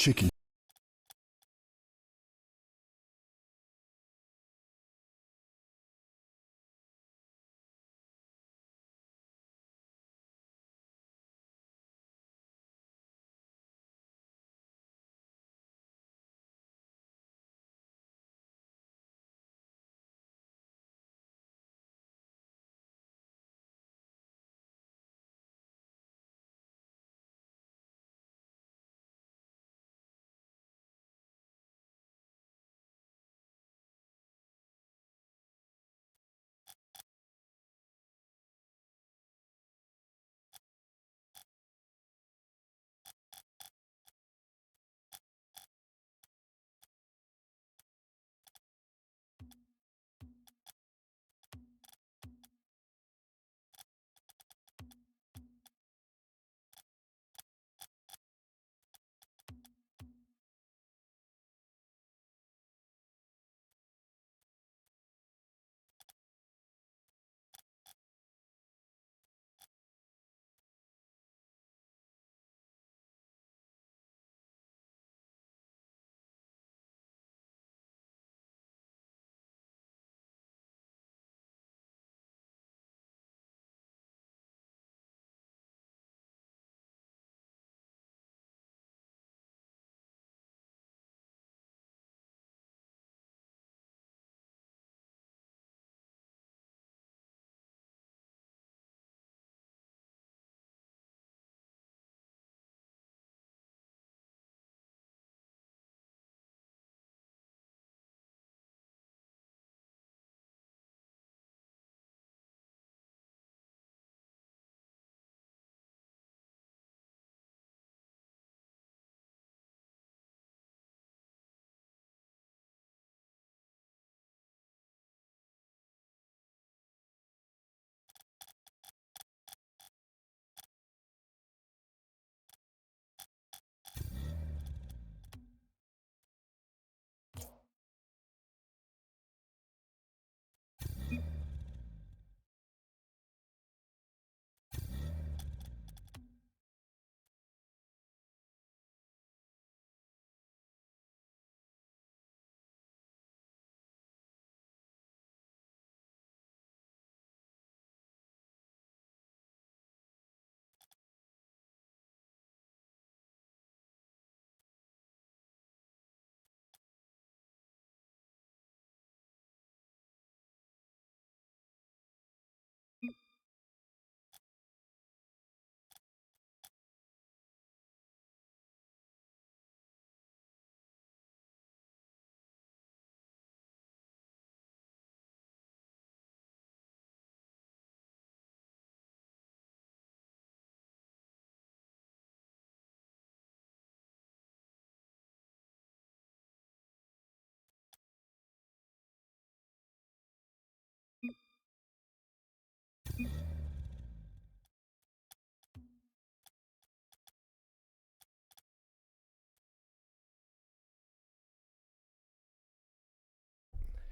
chicken.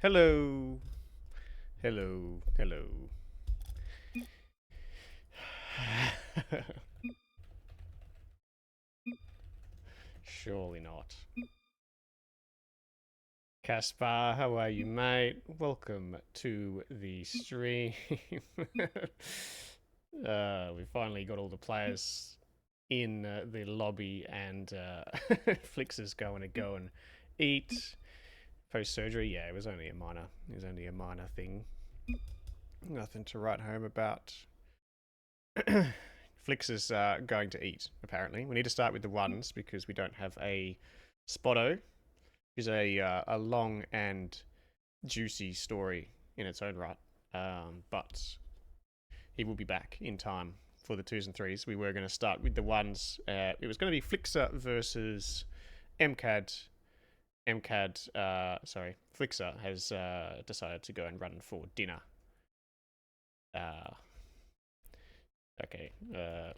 Hello. Hello. Hello. Surely not. Caspar, how are you, mate? Welcome to the stream. We finally got all the players in the lobby, and Flikza's going to go and eat post surgery. Yeah, it was only a minor. It was only a minor thing. Nothing to write home about. Flix is going to eat, apparently. We need to start with the ones because we don't have a Spotto, which is a long and juicy story in its own right. But he will be back in time for the twos and threes. We were going to start with the ones. It was going to be Flikza versus mKaD. Flikza has decided to go and run for dinner. Okay,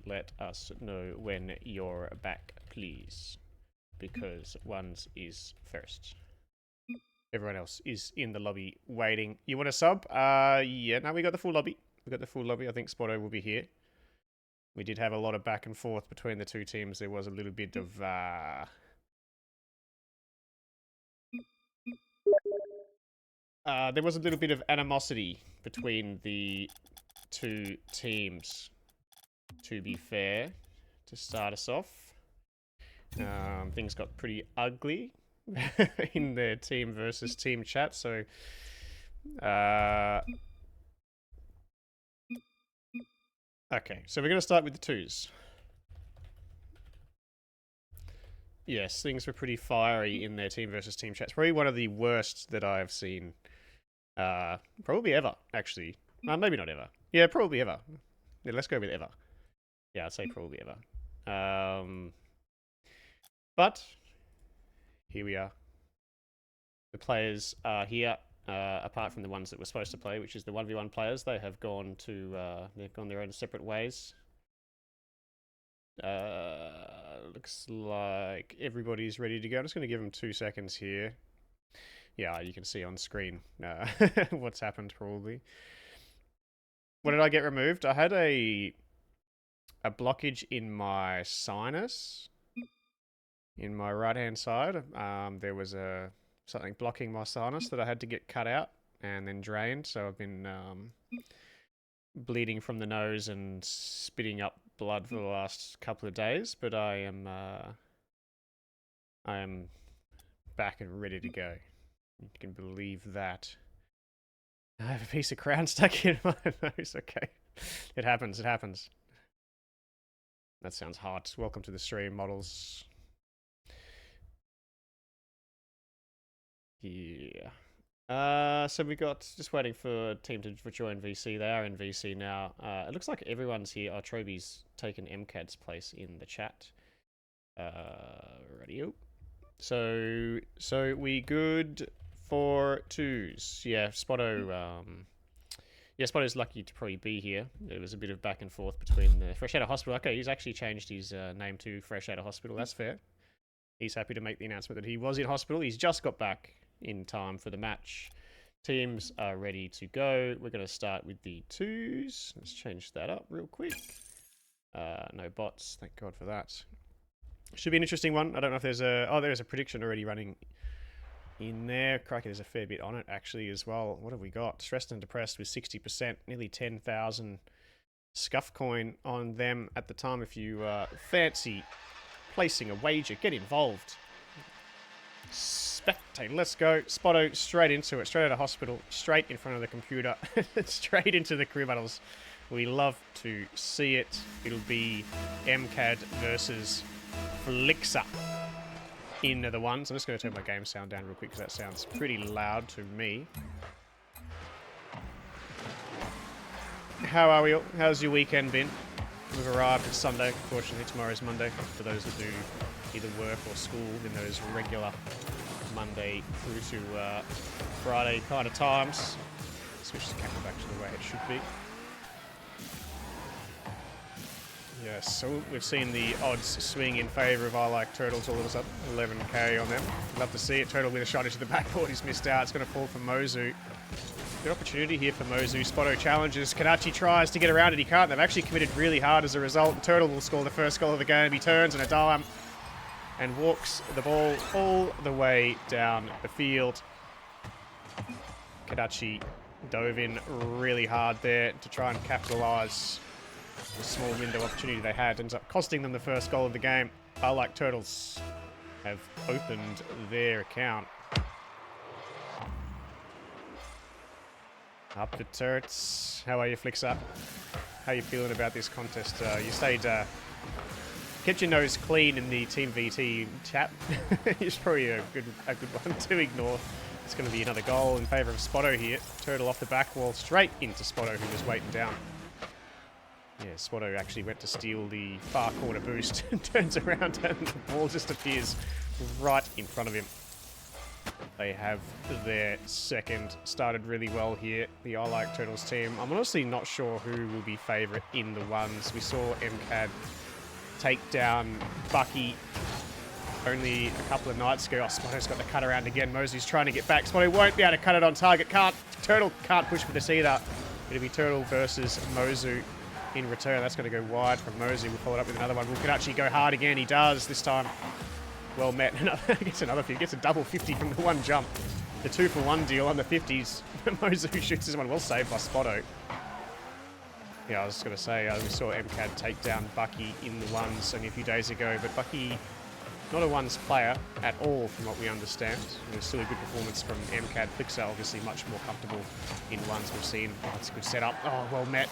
let us know when you're back, please. Because ones is first. Everyone else is in the lobby waiting. You want a sub? Yeah, no, we got the full lobby. We got the full lobby. I think Spotto will be here. We did have a lot of back and forth between the two teams. There was a little bit of there was a little bit of animosity between the two teams, to be fair, to start us off. Things got pretty ugly in their team versus team chat, so okay, so we're going to start with the twos. Yes, things were pretty fiery in their team versus team chats. Probably one of the worst that I've seen, probably ever, actually. Maybe not ever. Yeah, probably ever. Yeah, let's go with ever. Yeah, I'd say probably ever. But here we are. The players are here, apart from the ones that were supposed to play, which is the 1v1 players. They have gone to, they've gone their own separate ways. Looks like everybody's ready to go. I'm just going to give them 2 seconds here. Yeah, you can see on screen what's happened probably. What did I get removed? I had a blockage in my sinus, in my right-hand side. There was something blocking my sinus that I had to get cut out and then drained. So I've been bleeding from the nose and spitting up blood for the last couple of days, but I am back and ready to go. You can believe that. I have a piece of crown stuck in my nose. Okay, it happens. It happens. That sounds hard. Welcome to the stream, models. Yeah. So we got, just waiting for a team to join VC. They are in VC now. It looks like everyone's here. Oh, Troby's taken mKaD's place in the chat. Radio. So we good for twos. Yeah, Spotto. Yeah, Spotto's lucky to probably be here. There was a bit of back and forth between the Fresh Outta Hospital. Okay, he's actually changed his name to Fresh Outta Hospital. That's fair. He's happy to make the announcement that he was in hospital. He's just got back in time for the match. Teams are ready to go. We're going to start with the twos. Let's change that up real quick. No bots. Thank God for that. Should be an interesting one. I don't know if there's a... Oh, there's a prediction already running in there. Crikey, there's a fair bit on it actually as well. What have we got? Stressed and Depressed with 60%. Nearly 10,000 scuff coin on them at the time. If you fancy placing a wager, get involved. Spectate, let's go. Spotto, straight into it. Straight out of hospital. Straight in front of the computer. Straight into the crew battles. We love to see it. It'll be mKaD versus Flikza in the ones. I'm just going to turn my game sound down real quick because that sounds pretty loud to me. How are we all? How's your weekend been? We've arrived at Sunday. Unfortunately, tomorrow's Monday for those that do either work or school in those regular Monday through to Friday kind of times. Switch the camera back to the way it should be. Yes, so we've seen the odds swing in favour of I Like Turtles all of a sudden. 11k on them. Love to see it. Turtle with a shot into the backboard. He's missed out. It's going to fall for Mozu. Good opportunity here for Mozu. Spotto challenges. Kadachi tries to get around it. He can't. They've actually committed really hard as a result. Turtle will score the first goal of the game. He turns and a dime and walks the ball all the way down the field. Kadachi dove in really hard there to try and capitalise the small window opportunity they had. Ends up costing them the first goal of the game. I Like Turtles have opened their account. Up the turrets. How are you, Flikza? How are you feeling about this contest? You stayed, kept your nose clean in the Team VT chat. It's probably a good one to ignore. It's going to be another goal in favour of Spotto here. Turtle off the back wall, straight into Spotto, who was waiting down. Yeah, Spotto actually went to steal the far corner boost and turns around and the ball just appears right in front of him. They have their second. Started really well here, the I Like Turtles team. I'm honestly not sure who will be favourite in the ones. We saw mKaD take down Bucky only a couple of nights ago. Oh, Spotto's got the cut around again. Mozu's trying to get back. Spotto won't be able to cut it on target. Turtle can't push for this either. It'll be Turtle versus Mozu in return. That's going to go wide from Mozu. We'll follow it up with another one. Will Kadachi go hard again? He does this time. Well met. Gets another few. Gets a double 50 from the one jump. the 2-for-1 deal on the 50s. Mozu shoots this one. Well saved by Spotto. Yeah, I was just going to say, we saw mKaD take down Bucky in the ones only a few days ago, but Bucky, not a ones player at all from what we understand. It was still a good performance from mKaD. Flikza obviously much more comfortable in ones we've seen. Oh, that's a good setup. Oh, well met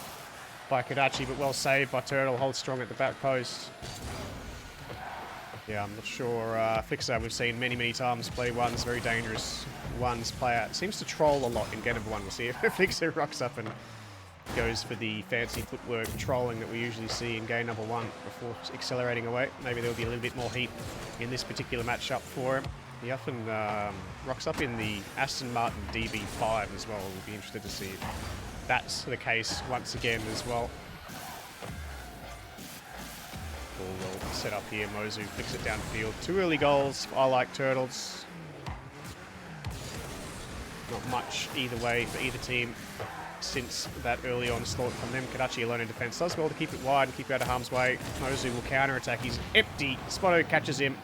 by Kadachi, but well saved by Turtle. Holds strong at the back post. Yeah, I'm not sure. Flikza we've seen many times play ones. Very dangerous ones player. Seems to troll a lot in game number 1. We'll see if Flikza rocks up and goes for the fancy footwork trolling that we usually see in game number 1 before accelerating away. Maybe there'll be a little bit more heat in this particular matchup for him. He often rocks up in the Aston Martin DB5 as well. We'll be interested to see if that's the case once again as well. All well set up here. Mozu flicks it downfield. 2 early goals. I like Turtles. Not much either way for either team since that early onslaught from them. Kadachi alone in defense does well to keep it wide and keep it out of harm's way. Mozu will counter-attack. He's empty. Spotto catches him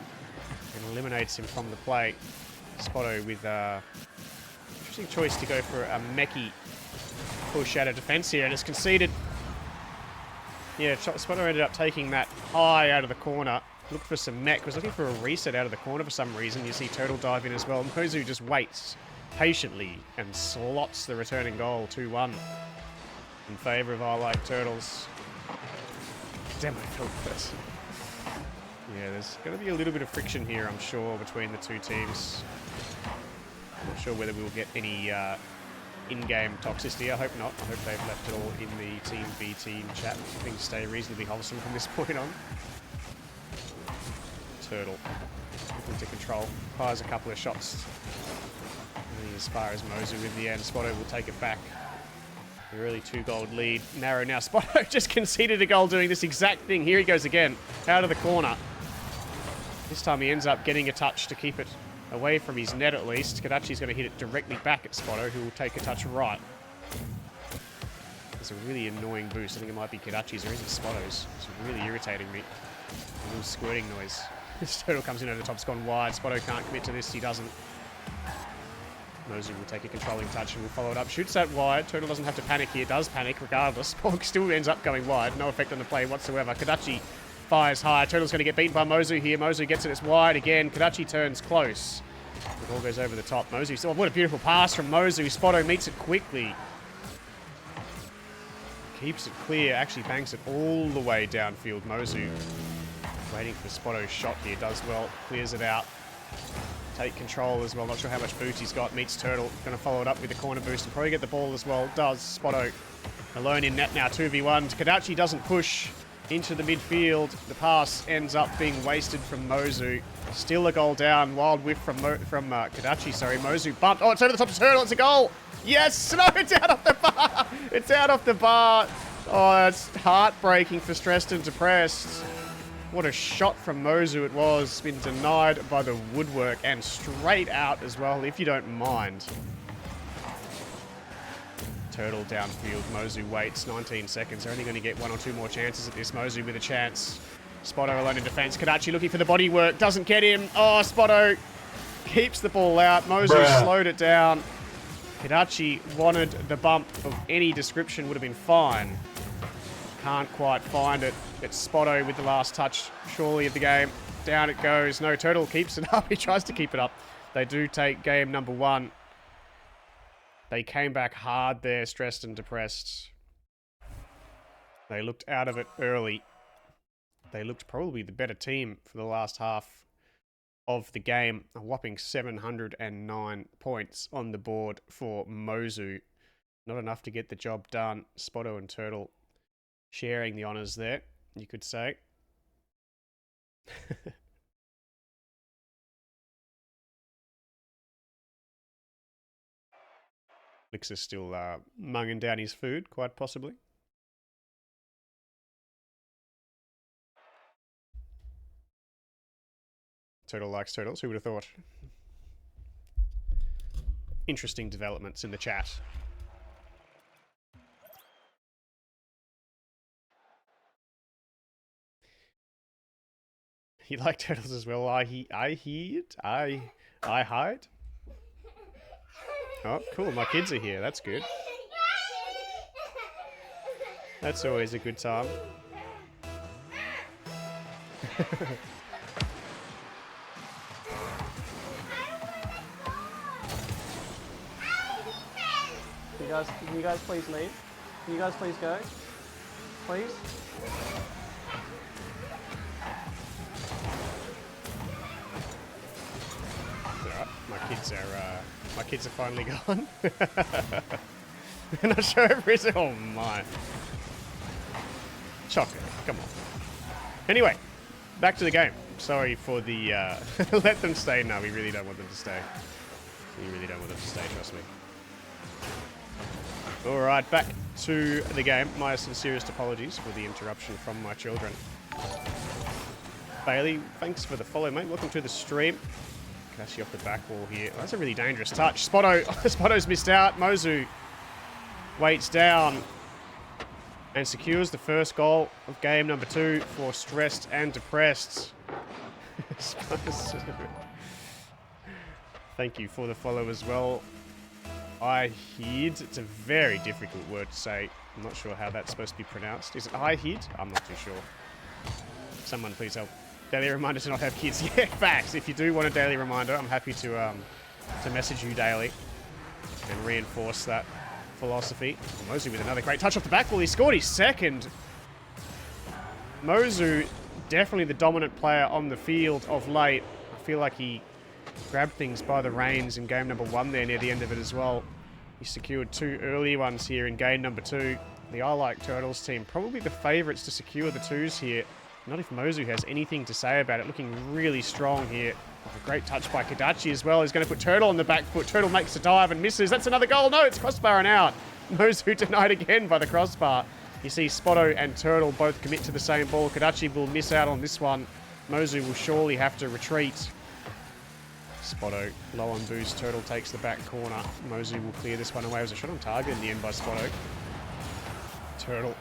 and eliminates him from the play. Spotto with interesting choice to go for a mKaD push out of defense here and has conceded. Yeah, Spotto ended up taking that high out of the corner. Looked for some mech. Was looking for a reset out of the corner for some reason. You see Turtle dive in as well. Mozu just waits patiently and slots the returning goal 2-1 in favour of I Like Turtles. Damn, I felt that. Yeah, there's going to be a little bit of friction here, I'm sure, between the two teams. I'm not sure whether we'll get any in-game toxicity. I hope not. I hope they've left it all in the Team B team chat. Things stay reasonably wholesome from this point on. Turtle looking to control. Fires a couple of shots. As far as Mozu in the end. Spotto will take it back. A really 2-goal lead. Narrow now. Spotto just conceded a goal doing this exact thing. Here he goes again. Out of the corner. This time he ends up getting a touch to keep it away from his net at least. Kadachi's going to hit it directly back at Spotto, who will take a touch right. There's a really annoying boost. I think it might be Kadachi's or is it Spotto's? It's really irritating me. A little squirting noise. This Turtle comes in over the top. It's gone wide. Spotto can't commit to this. He doesn't. Mozu will take a controlling touch and will follow it up. Shoots that wide. Turtle doesn't have to panic here. Does panic regardless. Pork still ends up going wide. No effect on the play whatsoever. Kadachi fires high. Turtle's going to get beaten by Mozu here. Mozu gets it. It's wide again. Kadachi turns close. The ball goes over the top. Mozu. Oh, what a beautiful pass from Mozu. Spotto meets it quickly. Keeps it clear. Actually banks it all the way downfield. Mozu waiting for Spotto's shot here. Does well. Clears it out. Take control as well. Not sure how much boost he's got. Meets Turtle. Going to follow it up with the corner boost and probably get the ball as well. Does. Spotto alone in net now. 2v1. Kadachi doesn't push into the midfield. The pass ends up being wasted from Mozu. Still a goal down. Wild whiff from Kadachi. Sorry, Mozu bumped. Oh, it's over the top of Turtle. It's a goal. Yes. No, it's out off the bar. It's out off the bar. Oh, that's heartbreaking for Stressed and Depressed. What a shot from Mozu it was. Been denied by the woodwork and straight out as well, if you don't mind. Turtle downfield. Mozu waits 19 seconds. They're only going to get 1 or 2 more chances at this. Mozu with a chance. Spotto alone in defense. Kadachi looking for the body work. Doesn't get him. Oh, Spotto keeps the ball out. Mozu slowed it down. Kadachi wanted the bump of any description. Would have been fine. Can't quite find it. It's Spotto with the last touch, surely, of the game. Down it goes. No, Turtle keeps it up. He tries to keep it up. They do take game number 1. They came back hard there, Stressed and Depressed. They looked out of it early. They looked probably the better team for the last half of the game. A whopping 709 points on the board for Mozu. Not enough to get the job done. Spotto and Turtle sharing the honours there, you could say. Flikza's still munging down his food, quite possibly. Turtle likes turtles, who would have thought? Interesting developments in the chat. You like turtles as well? I hear it. I hide. Oh, cool. My kids are here. That's good. That's always a good time. Can you guys please leave? Can you guys please go? Please? Alright, my kids are finally gone. Not sure if it's, oh my. Chocolate, come on. Anyway, back to the game. Sorry for the, let them stay. No, we really don't want them to stay. We really don't want them to stay, trust me. Alright, back to the game. My sincerest apologies for the interruption from my children. Bailey, thanks for the follow, mate. Welcome to the stream. Kadachi off the back wall here. Oh, that's a really dangerous touch. Spotto, Spotto's missed out. Mozu waits down and secures the first goal of game number 2 for Stressed and Depressed. Thank you for the follow as well. IHID. It's a very difficult word to say. I'm not sure how that's supposed to be pronounced. Is it IHID? I'm not too sure. Someone please help. Daily reminder to not have kids. Yeah, facts. If you do want a daily reminder, I'm happy to message you daily and reinforce that philosophy. Mozu with another great touch off the back wall. He scored his second. Mozu, definitely the dominant player on the field of late. I feel like he grabbed things by the reins in game number 1 there near the end of it as well. He secured 2 early ones here in game number 2. The I Like Turtles team probably the favourites to secure the 2s here. Not if Mozu has anything to say about it. Looking really strong here. Oh, a great touch by Kadachi as well. He's going to put Turtle on the back foot. Turtle makes a dive and misses. That's another goal. No, it's crossbar and out. Mozu denied again by the crossbar. You see Spotto and Turtle both commit to the same ball. Kadachi will miss out on this one. Mozu will surely have to retreat. Spotto low on boost. Turtle takes the back corner. Mozu will clear this one away. It was a shot on target in the end by Spotto. Turtle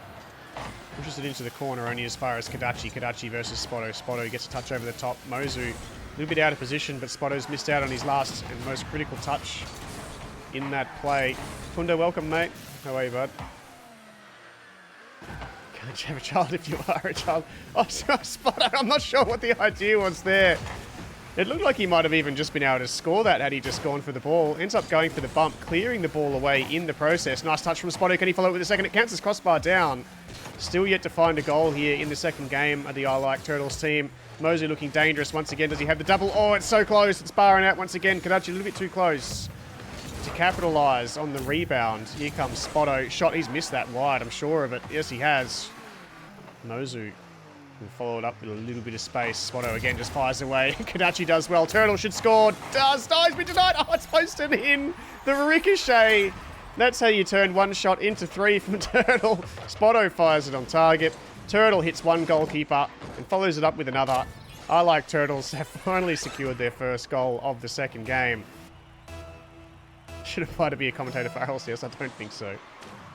pushes it into the corner only as far as Kadachi. Kadachi versus Spotto. Spotto gets a touch over the top. Mozu a little bit out of position, but Spotto's missed out on his last and most critical touch in that play. Kundo, welcome, mate. How are you, bud? Can't you have a child if you are a child? Oh, Spotto, I'm not sure what the idea was there. It looked like he might have even just been able to score that had he just gone for the ball. Ends up going for the bump, clearing the ball away in the process. Nice touch from Spotto. Can he follow it with a second? It counts as crossbar down. Still yet to find a goal here in the second game of the I Like Turtles team. Mozu looking dangerous once again. Does he have the double? Oh, it's so close. It's barring out once again. Kadachi a little bit too close to capitalise on the rebound. Here comes Spotto. Shot. He's missed that wide. I'm sure of it. Yes, he has. Mozu will follow it up with a little bit of space. Spotto again just fires away. Kadachi does well. Turtle should score. Does. No, he's been denied. Oh, it's posted in. The ricochet. That's how you turn one shot into 3 from Turtle. Spotto fires it on target. Turtle hits one goalkeeper and follows it up with another. I Like Turtles have finally secured their first goal of the second game. Should apply to be a commentator for RLCS? I don't think so.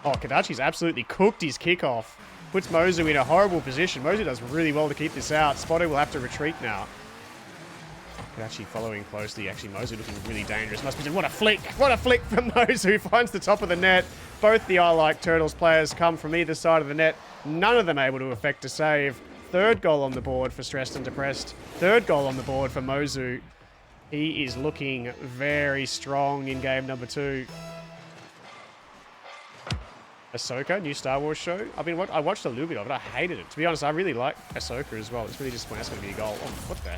Oh, Kadachi's absolutely cooked his kickoff. Puts Mozu in a horrible position. Mozu does really well to keep this out. Spotto will have to retreat now. Kadachi following closely. Actually, Mozu looking really dangerous. Must be what a flick! What a flick from Mozu, who finds the top of the net. Both the I Like Turtles players come from either side of the net. None of them able to effect a save. Third goal on the board for Stressed and Depressed. Third goal on the board for Mozu. He is looking very strong in game number 2. Ahsoka, new Star Wars show. I watched a little bit of it. I hated it. To be honest, I really like Ahsoka as well. It's really disappointing. That's going to be a goal. Oh, what the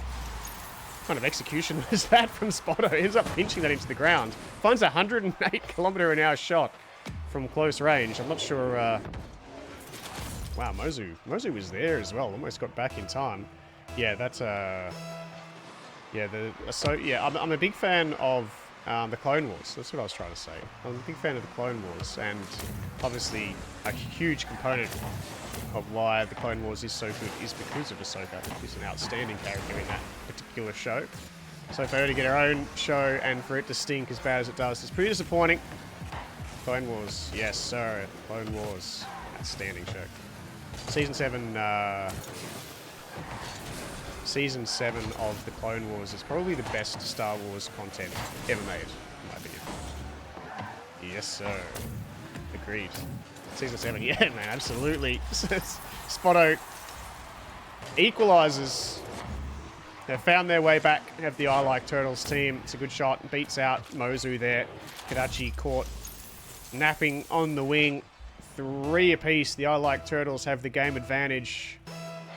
kind of execution was that from Spotto? He ends up pinching that into the ground. Finds a 108 km/h shot from close range. I'm not sure. Wow, Mozu was there as well. Almost got back in time. Yeah, that's I'm a big fan of the Clone Wars. That's what I was trying to say. I'm a big fan of the Clone Wars, and obviously a huge component of why the Clone Wars is so good is because of Ahsoka. She's an outstanding character in that particular show. So for her to get her own show and for it to stink as bad as it does is pretty disappointing. Clone Wars, yes sir. Clone Wars, outstanding show. Season 7 of the Clone Wars is probably the best Star Wars content ever made, in my opinion. Yes, sir. Agreed. Season 7, yeah, man, absolutely. Spotto equalises. They've found their way back, have the I Like Turtles team. It's a good shot, beats out Mozu there. Kadachi caught napping on the wing. 3 apiece. The I Like Turtles have the game advantage.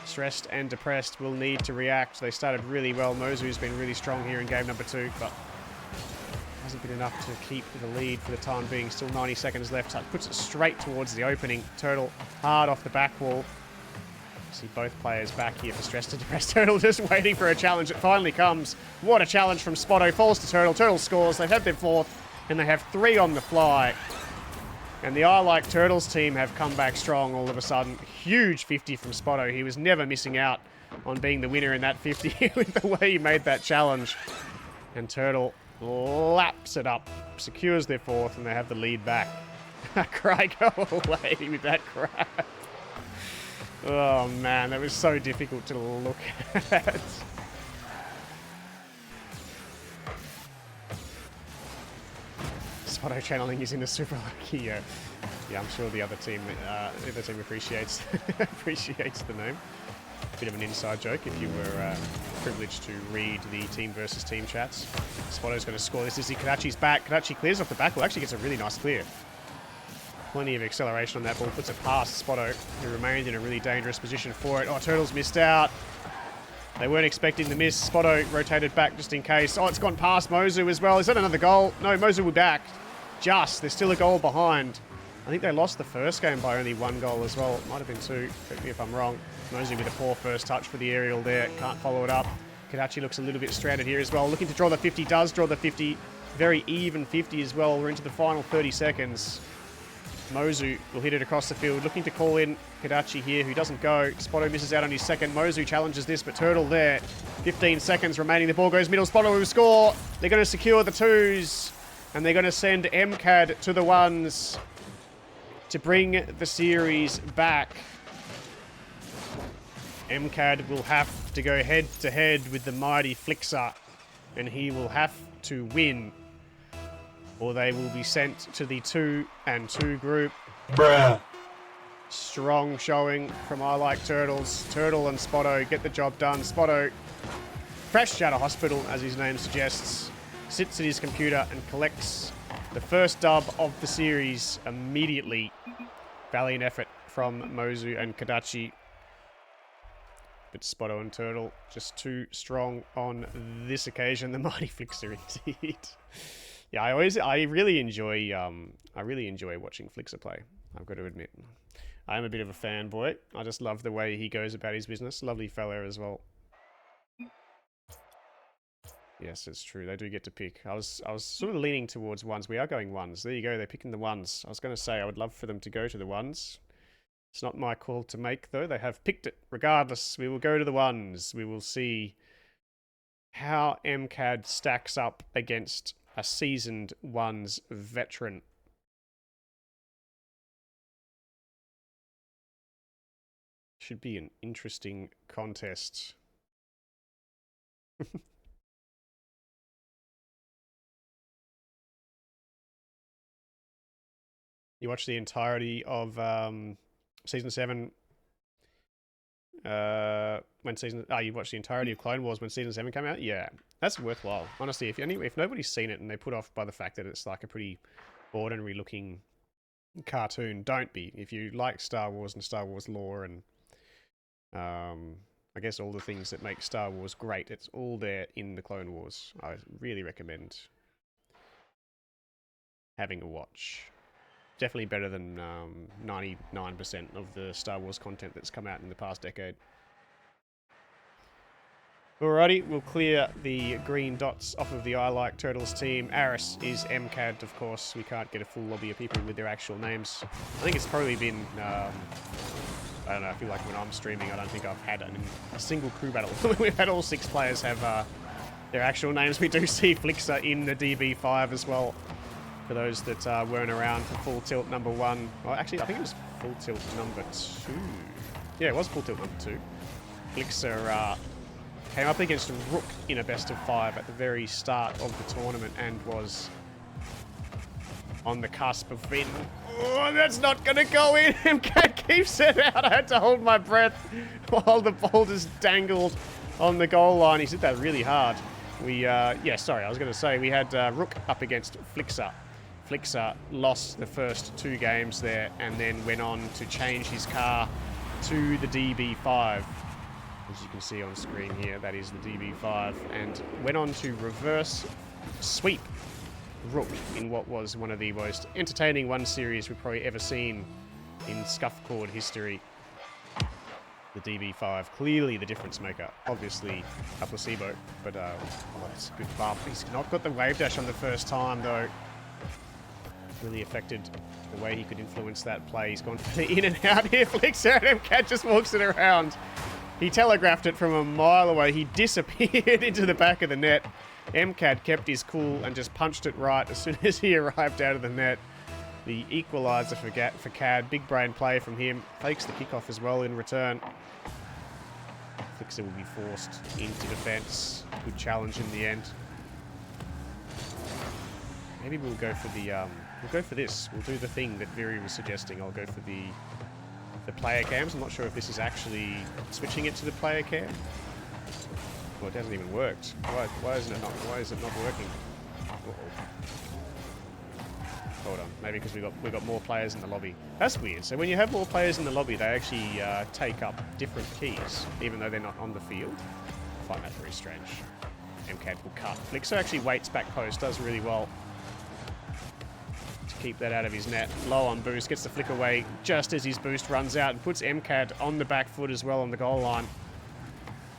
Stressed and depressed will need to react. They started really well. Mozu's been really strong here in game number 2, but hasn't been enough to keep the lead for the time being. Still 90 seconds left. So it puts it straight towards the opening. Turtle hard off the back wall. See both players back here for Stressed and Depressed. Turtle just waiting for a challenge. It finally comes. What a challenge from Spotto. Falls to Turtle. Turtle scores. They've had their 4th, and they have 3 on the fly. And the I Like Turtles team have come back strong all of a sudden. Huge 50 from Spotto. He was never missing out on being the winner in that 50 with the way he made that challenge. And Turtle laps it up, secures their 4th, and they have the lead back. Cry, go away with that crap. Oh man, that was so difficult to look at. Spotto channeling using the super lucky. Yeah, I'm sure the other team appreciates appreciates the name. Bit of an inside joke if you were privileged to read the team versus team chats. Spotto's going to score this. Is Kadachi's back. Kadachi clears off the back. Well, actually gets a really nice clear. Plenty of acceleration on that ball. Puts it past Spotto, who remained in a really dangerous position for it. Oh, Turtles missed out. They weren't expecting the miss. Spotto rotated back just in case. Oh, it's gone past Mozu as well. Is that another goal? No, Mozu will back. Just. There's still a goal behind. I think they lost the first game by only 1 goal as well. It might have been 2. Correct me if I'm wrong. Mozu with a poor first touch for the aerial there. Can't follow it up. Kadachi looks a little bit stranded here as well. Looking to draw the 50. Does draw the 50. Very even 50 as well. We're into the final 30 seconds. Mozu will hit it across the field. Looking to call in Kadachi here, who doesn't go. Spotto misses out on his second. Mozu challenges this, but Turtle there. 15 seconds remaining. The ball goes middle. Spotto will score. They're going to secure the 2s. And they're going to send mKaD to the 1s to bring the series back. mKaD will have to go head-to-head with the mighty Flikza, and he will have to win, or they will be sent to the 2-2 group. Bruh. Strong showing from I Like Turtles. Turtle and Spotto get the job done. Spotto, fresh out of hospital, as his name suggests, sits at his computer and collects the first dub of the series immediately. Valiant effort from Mozu and Kadachi. But Spotto and Turtle just too strong on this occasion. The mighty Flikza indeed. Yeah, I really enjoy watching Flikza play. I've got to admit. I am a bit of a fanboy. I just love the way he goes about his business. Lovely fella as well. Yes, it's true. They do get to pick. I was sort of leaning towards 1s. We are going 1s. There you go. They're picking the 1s. I was going to say I would love for them to go to the 1s. It's not my call to make, though. They have picked it. Regardless, we will go to the 1s. We will see how mKaD stacks up against a seasoned 1s veteran. Should be an interesting contest. You watched the entirety of Season 7 you watched the entirety of Clone Wars when Season 7 came out? Yeah, that's worthwhile. Honestly, if nobody's seen it and they put off by the fact that it's like a pretty ordinary looking cartoon, don't be. If you like Star Wars and Star Wars lore and I guess all the things that make Star Wars great, it's all there in the Clone Wars. I really recommend having a watch. Definitely better than 99% of the Star Wars content that's come out in the past decade. Alrighty, we'll clear the green dots off of the I Like Turtles team. Aris is mKaD, of course. We can't get a full lobby of people with their actual names. I think it's probably been, I don't know, I feel like when I'm streaming, I don't think I've had a single crew battle. We've had all 6 players have their actual names. We do see Flikza in the DB5 as well. For those that weren't around for Full Tilt number 1. Well, actually, I think it was Full Tilt number 2. Yeah, it was Full Tilt number 2. Flikza came up against Rook in a best of 5 at the very start of the tournament and was on the cusp of being... Oh, that's not going to go in. mKaD keeps it out. I had to hold my breath while the ball just dangled on the goal line. He's hit that really hard. Yeah, sorry, I was going to say we had Rook up against Flikza. Flikza lost the first 2 games there and then went on to change his car to the DB5. As you can see on screen here, that is the DB5, and went on to reverse sweep Rook in what was one of the most entertaining 1 series we've probably ever seen in Scuffcord history. The DB5, clearly the difference maker. Obviously a placebo, but oh, that's a good bump. He's not got the wave dash on the first time though. Really affected the way he could influence that play. He's gone for the in and out here. Flikza, and mKaD just walks it around. He telegraphed it from a mile away. He disappeared into the back of the net. mKaD kept his cool and just punched it right as soon as he arrived out of the net. The equaliser for KaD. Big brain play from him. Fakes the kickoff as well in return. Flikza will be forced into defence. Good challenge in the end. Maybe we'll go for the we'll go for this. We'll do the thing that Viri was suggesting. I'll go for the player cams. I'm not sure if this is actually switching it to the player cam. Well, it hasn't even worked. Why is it not working? Uh-oh. Hold on. Maybe because we've got more players in the lobby. That's weird. So when you have more players in the lobby, they actually take up different keys, even though they're not on the field. I find that very strange. mKaD will cut. Flikza actually waits back post, does really well to keep that out of his net. Low on boost, gets the flick away just as his boost runs out and puts mKaD on the back foot as well on the goal line.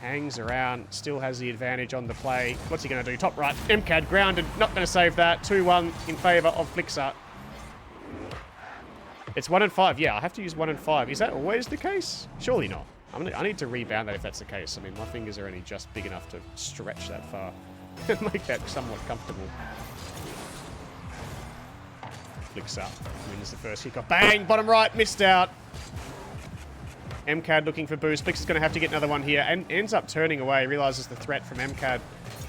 Hangs around, still has the advantage on the play. What's he going to do? Top right, mKaD grounded, not going to save that. 2-1 in favour of Flikza. It's 1 and 5. Yeah, I have to use 1 and 5. Is that always the case? Surely not. I need to rebound that if that's the case. I mean, my fingers are only just big enough to stretch that far and make that somewhat comfortable. Flikza wins the first kickoff. Bang! Bottom right, missed out. mKaD looking for boost. Flikza's going to have to get another one here and ends up turning away. Realises the threat from mKaD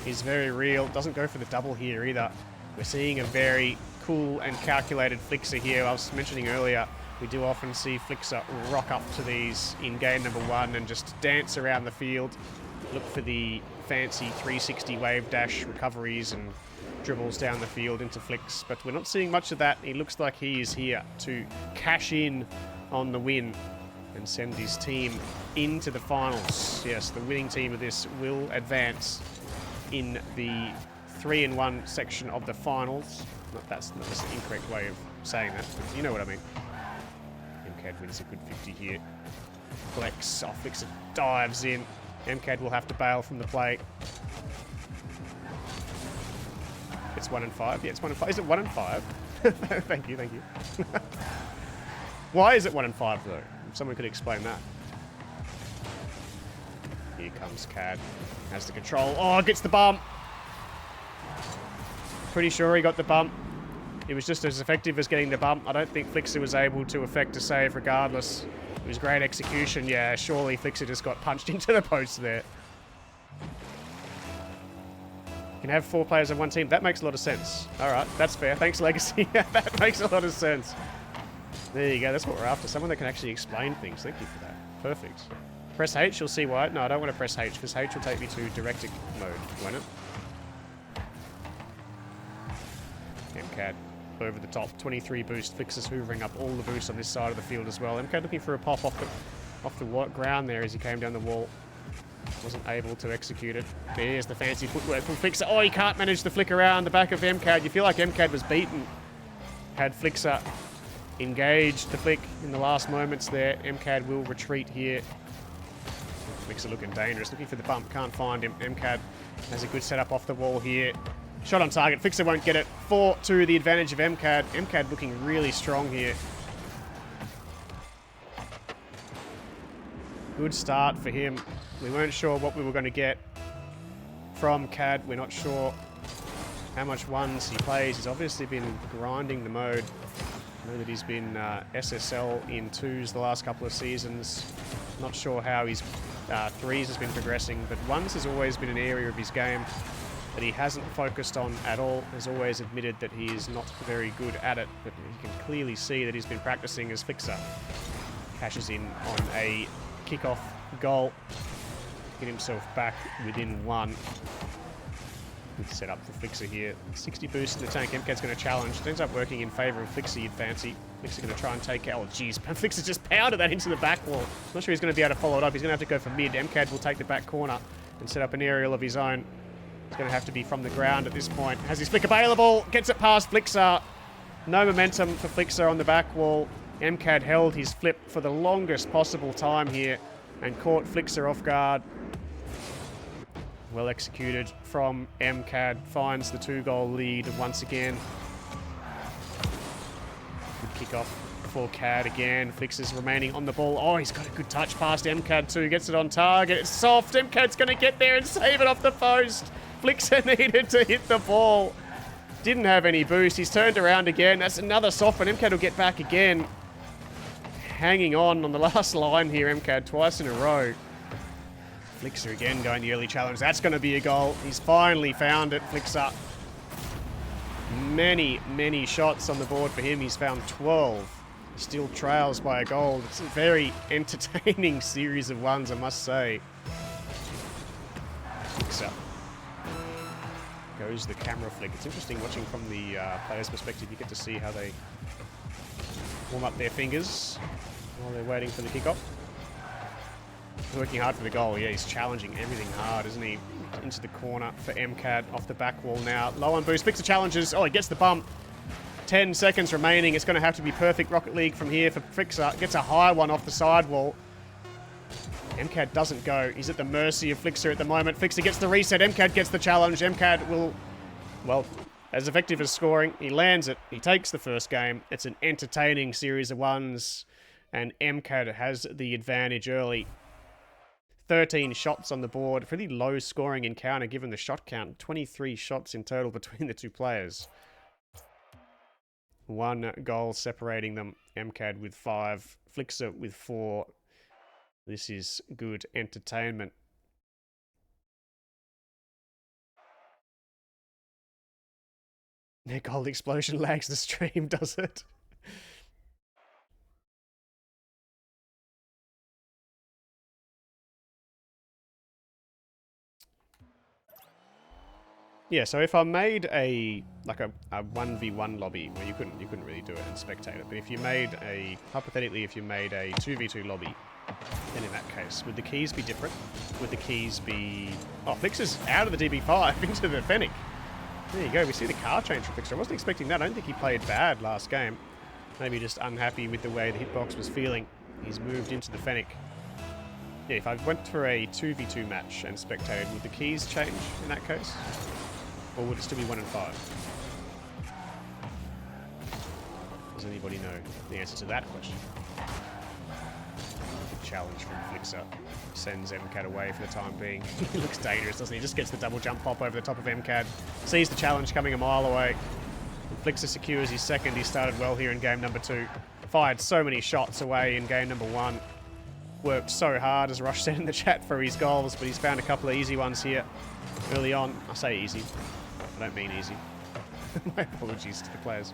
is very real. Doesn't go for the double here either. We're seeing a very cool and calculated Flikza here. I was mentioning earlier, we do often see Flikza rock up to these in game number 1 and just dance around the field. Look for the fancy 360 wave dash recoveries and dribbles down the field into flicks. But we're not seeing much of that. He looks like he is here to cash in on the win and send his team into the finals. Yes, the winning team of this will advance in the 3-1 section of the finals. That's the incorrect way of saying that, but you know what I mean. mKaD wins a good 50 here. Flex, Flikza dives in. mKaD will have to bail from the play. It's 1 and 5. Yeah, it's 1 and 5. Is it 1 and 5? Thank you, thank you. Why is it 1 and 5 though? If someone could explain that. Here comes KaD. Has the control. Oh, gets the bump. Pretty sure he got the bump. It was just as effective as getting the bump. I don't think Flikza was able to effect a save regardless. It was great execution. Yeah, surely Flikza just got punched into the post there. You can have 4 players on one team. That makes a lot of sense. All right, that's fair. Thanks, Legacy. That makes a lot of sense. There you go. That's what we're after. Someone that can actually explain things. Thank you for that. Perfect. Press H, you'll see why. No, I don't want to press H, because H will take me to directed mode, won't it? mKaD over the top, 23 boost. Flikza's hoovering up all the boosts on this side of the field as well. mKaD looking for a pop off the ground there as he came down the wall. Wasn't able to execute it. There's the fancy footwork from Flikza. Oh, he can't manage the flick around the back of mKaD. You feel like mKaD was beaten. Had Flikza engaged the flick in the last moments there. mKaD will retreat here. Flikza looking dangerous, looking for the bump, can't find him. mKaD has a good setup off the wall here. Shot on target, Flikza won't get it. 4-2, the advantage of mKaD. mKaD looking really strong here. Good start for him. We weren't sure what we were going to get from KaD. We're not sure how much ones he plays. He's obviously been grinding the mode. I know that he's been SSL in 2s the last couple of seasons. Not sure how his 3s has been progressing, but 1s has always been an area of his game that he hasn't focused on at all. Has always admitted that he is not very good at it, but you can clearly see that he's been practicing as Flikza cashes in on a kickoff goal. Get himself back within one. Good setup for Flikza here. 60 boost in the tank. mKaD's going to challenge. It ends up working in favour of Flikza, you'd fancy. Flikza going to try and take out. Oh, jeez. Flikza just pounded that into the back wall. Not sure he's going to be able to follow it up. He's going to have to go for mid. mKaD will take the back corner and set up an aerial of his own. It's going to have to be from the ground at this point. Has his flick available. Gets it past Flikza. No momentum for Flikza on the back wall. mKaD held his flip for the longest possible time here and caught Flikza off guard. Well executed from mKaD. Finds the 2-goal lead once again. Good kickoff for KaD again. Flikza's remaining on the ball. Oh, he's got a good touch past mKaD too. Gets it on target. It's soft. mKaD's going to get there and save it off the post. Flikza needed to hit the ball. Didn't have any boost. He's turned around again. That's another soft, but mKaD will get back again. Hanging on the last line here, mKaD, twice in a row. Flikza again going the early challenge. That's going to be a goal. He's finally found it, Flikza. Many, many shots on the board for him. He's found 12. Still trails by a goal. It's a very entertaining series of ones, I must say. Flikza. Goes the camera flick. It's interesting watching from the player's perspective. You get to see how they warm up their fingers while they're waiting for the kickoff. Working hard for the goal. Yeah, he's challenging everything hard, isn't he? Into the corner for mKaD. Off the back wall now. Low on boost. Flikza challenges. Oh, he gets the bump. 10 seconds remaining. It's going to have to be perfect Rocket League from here for Flikza. Gets a high one off the sidewall. mKaD doesn't go. He's at the mercy of Flikza at the moment. Flikza gets the reset. mKaD gets the challenge. mKaD will, well, as effective as scoring. He lands it. He takes the first game. It's an entertaining series of ones. And mKaD has the advantage early. 13 shots on the board. Pretty low scoring encounter given the shot count. 23 shots in total between the two players. 1 goal separating them. mKaD with 5. Flikza with 4. This is good entertainment. Their gold explosion lags the stream, does it? Yeah, so if I made a 1v1 lobby, well, you couldn't really do it and spectate it, but if you made a, hypothetically, if you made a 2v2 lobby, then in that case, would the keys be different? Would the keys be... Oh, Flikza's out of the DB5 into the Fennec. There you go, we see the car change from Flikza. I wasn't expecting that. I don't think he played bad last game. Maybe just unhappy with the way the hitbox was feeling. He's moved into the Fennec. Yeah, if I went for a 2v2 match and spectated, would the keys change in that case? Or would it still be 1 and 5? Does anybody know the answer to that question? Good challenge from Flikza. Sends mKaD away for the time being. He looks dangerous, doesn't he? Just gets the double jump pop over the top of mKaD. Sees the challenge coming a mile away. And Flikza secures his second. He started well here in game number 2. Fired so many shots away in game number 1. Worked so hard, as Rosh said in the chat, for his goals, but he's found a couple of easy ones here early on. I say easy. I don't mean easy. My apologies to the players.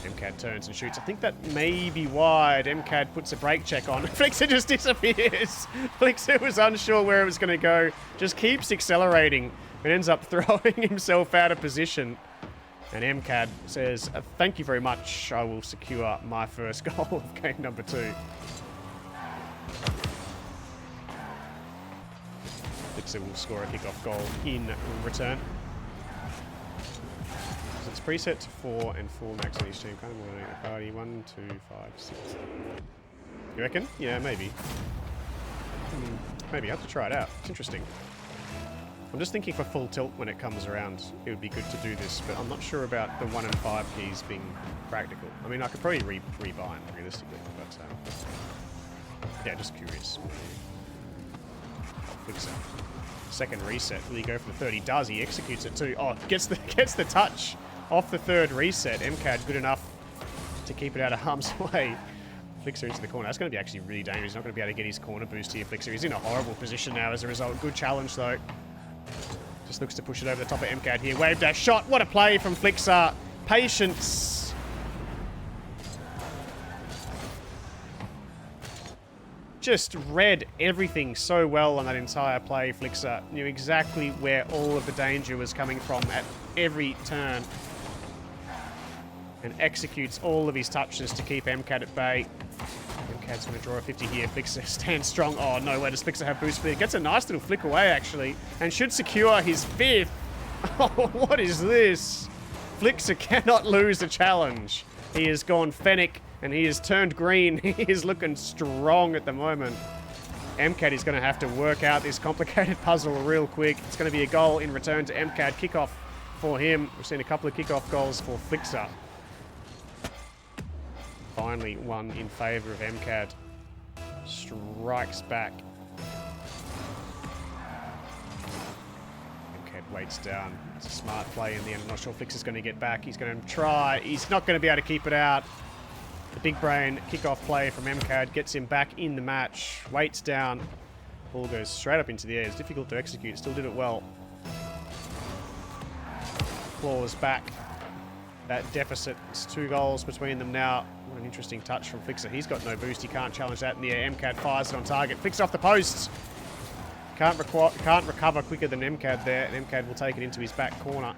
mKaD turns and shoots. I think that may be wide. mKaD puts a brake check on. Flikza just disappears. Flikza was unsure where it was going to go. Just keeps accelerating and ends up throwing himself out of position. And mKaD says, thank you very much. I will secure my first goal of game number 2. Flikza will score a kickoff goal in return. So it's preset to 4 and 4 max on each team. Kind of more than a party. 1, 2, 5, 6. You reckon? Yeah, maybe. Maybe. I have to try it out. It's interesting. I'm just thinking for full tilt when it comes around, it would be good to do this, but I'm not sure about the 1 and 5 keys being practical. I mean, I could probably rebind realistically, but yeah, just curious. Flikza. Second reset. Will he go for the third? He does. He executes it too. Oh, gets the touch off the third reset. mKaD good enough to keep it out of harm's way. Flikza into the corner. That's going to be actually really dangerous. He's not going to be able to get his corner boost here, Flikza. He's in a horrible position now as a result. Good challenge, though. Just looks to push it over the top of mKaD here. Wave dash shot. What a play from Flikza. Patience. Just read everything so well on that entire play. Flikza knew exactly where all of the danger was coming from at every turn. And executes all of his touches to keep mKaD at bay. mKaD's going to draw a 50 here. Flikza stands strong. Oh, no, where does Flikza have boost speed? Gets a nice little flick away, actually. And should secure his 5th. Oh, what is this? Flikza cannot lose the challenge. He has gone Fennec, and he has turned green. He is looking strong at the moment. mKaD is going to have to work out this complicated puzzle real quick. It's going to be a goal in return to mKaD. Kickoff for him. We've seen a couple of kickoff goals for Flikza. Finally one in favour of mKaD. Strikes back. mKaD waits down. It's a smart play in the end. I'm not sure Flikza's going to get back. He's going to try. He's not going to be able to keep it out. The big brain kickoff play from mKaD gets him back in the match. Waits down. Ball goes straight up into the air. It's difficult to execute. Still did it well. Claws back. That deficit. It's 2 goals between them now. What an interesting touch from Flikza. He's got no boost. He can't challenge that in the air. mKaD fires it on target. Flikza off the post. Can't recover quicker than mKaD there. And mKaD will take it into his back corner.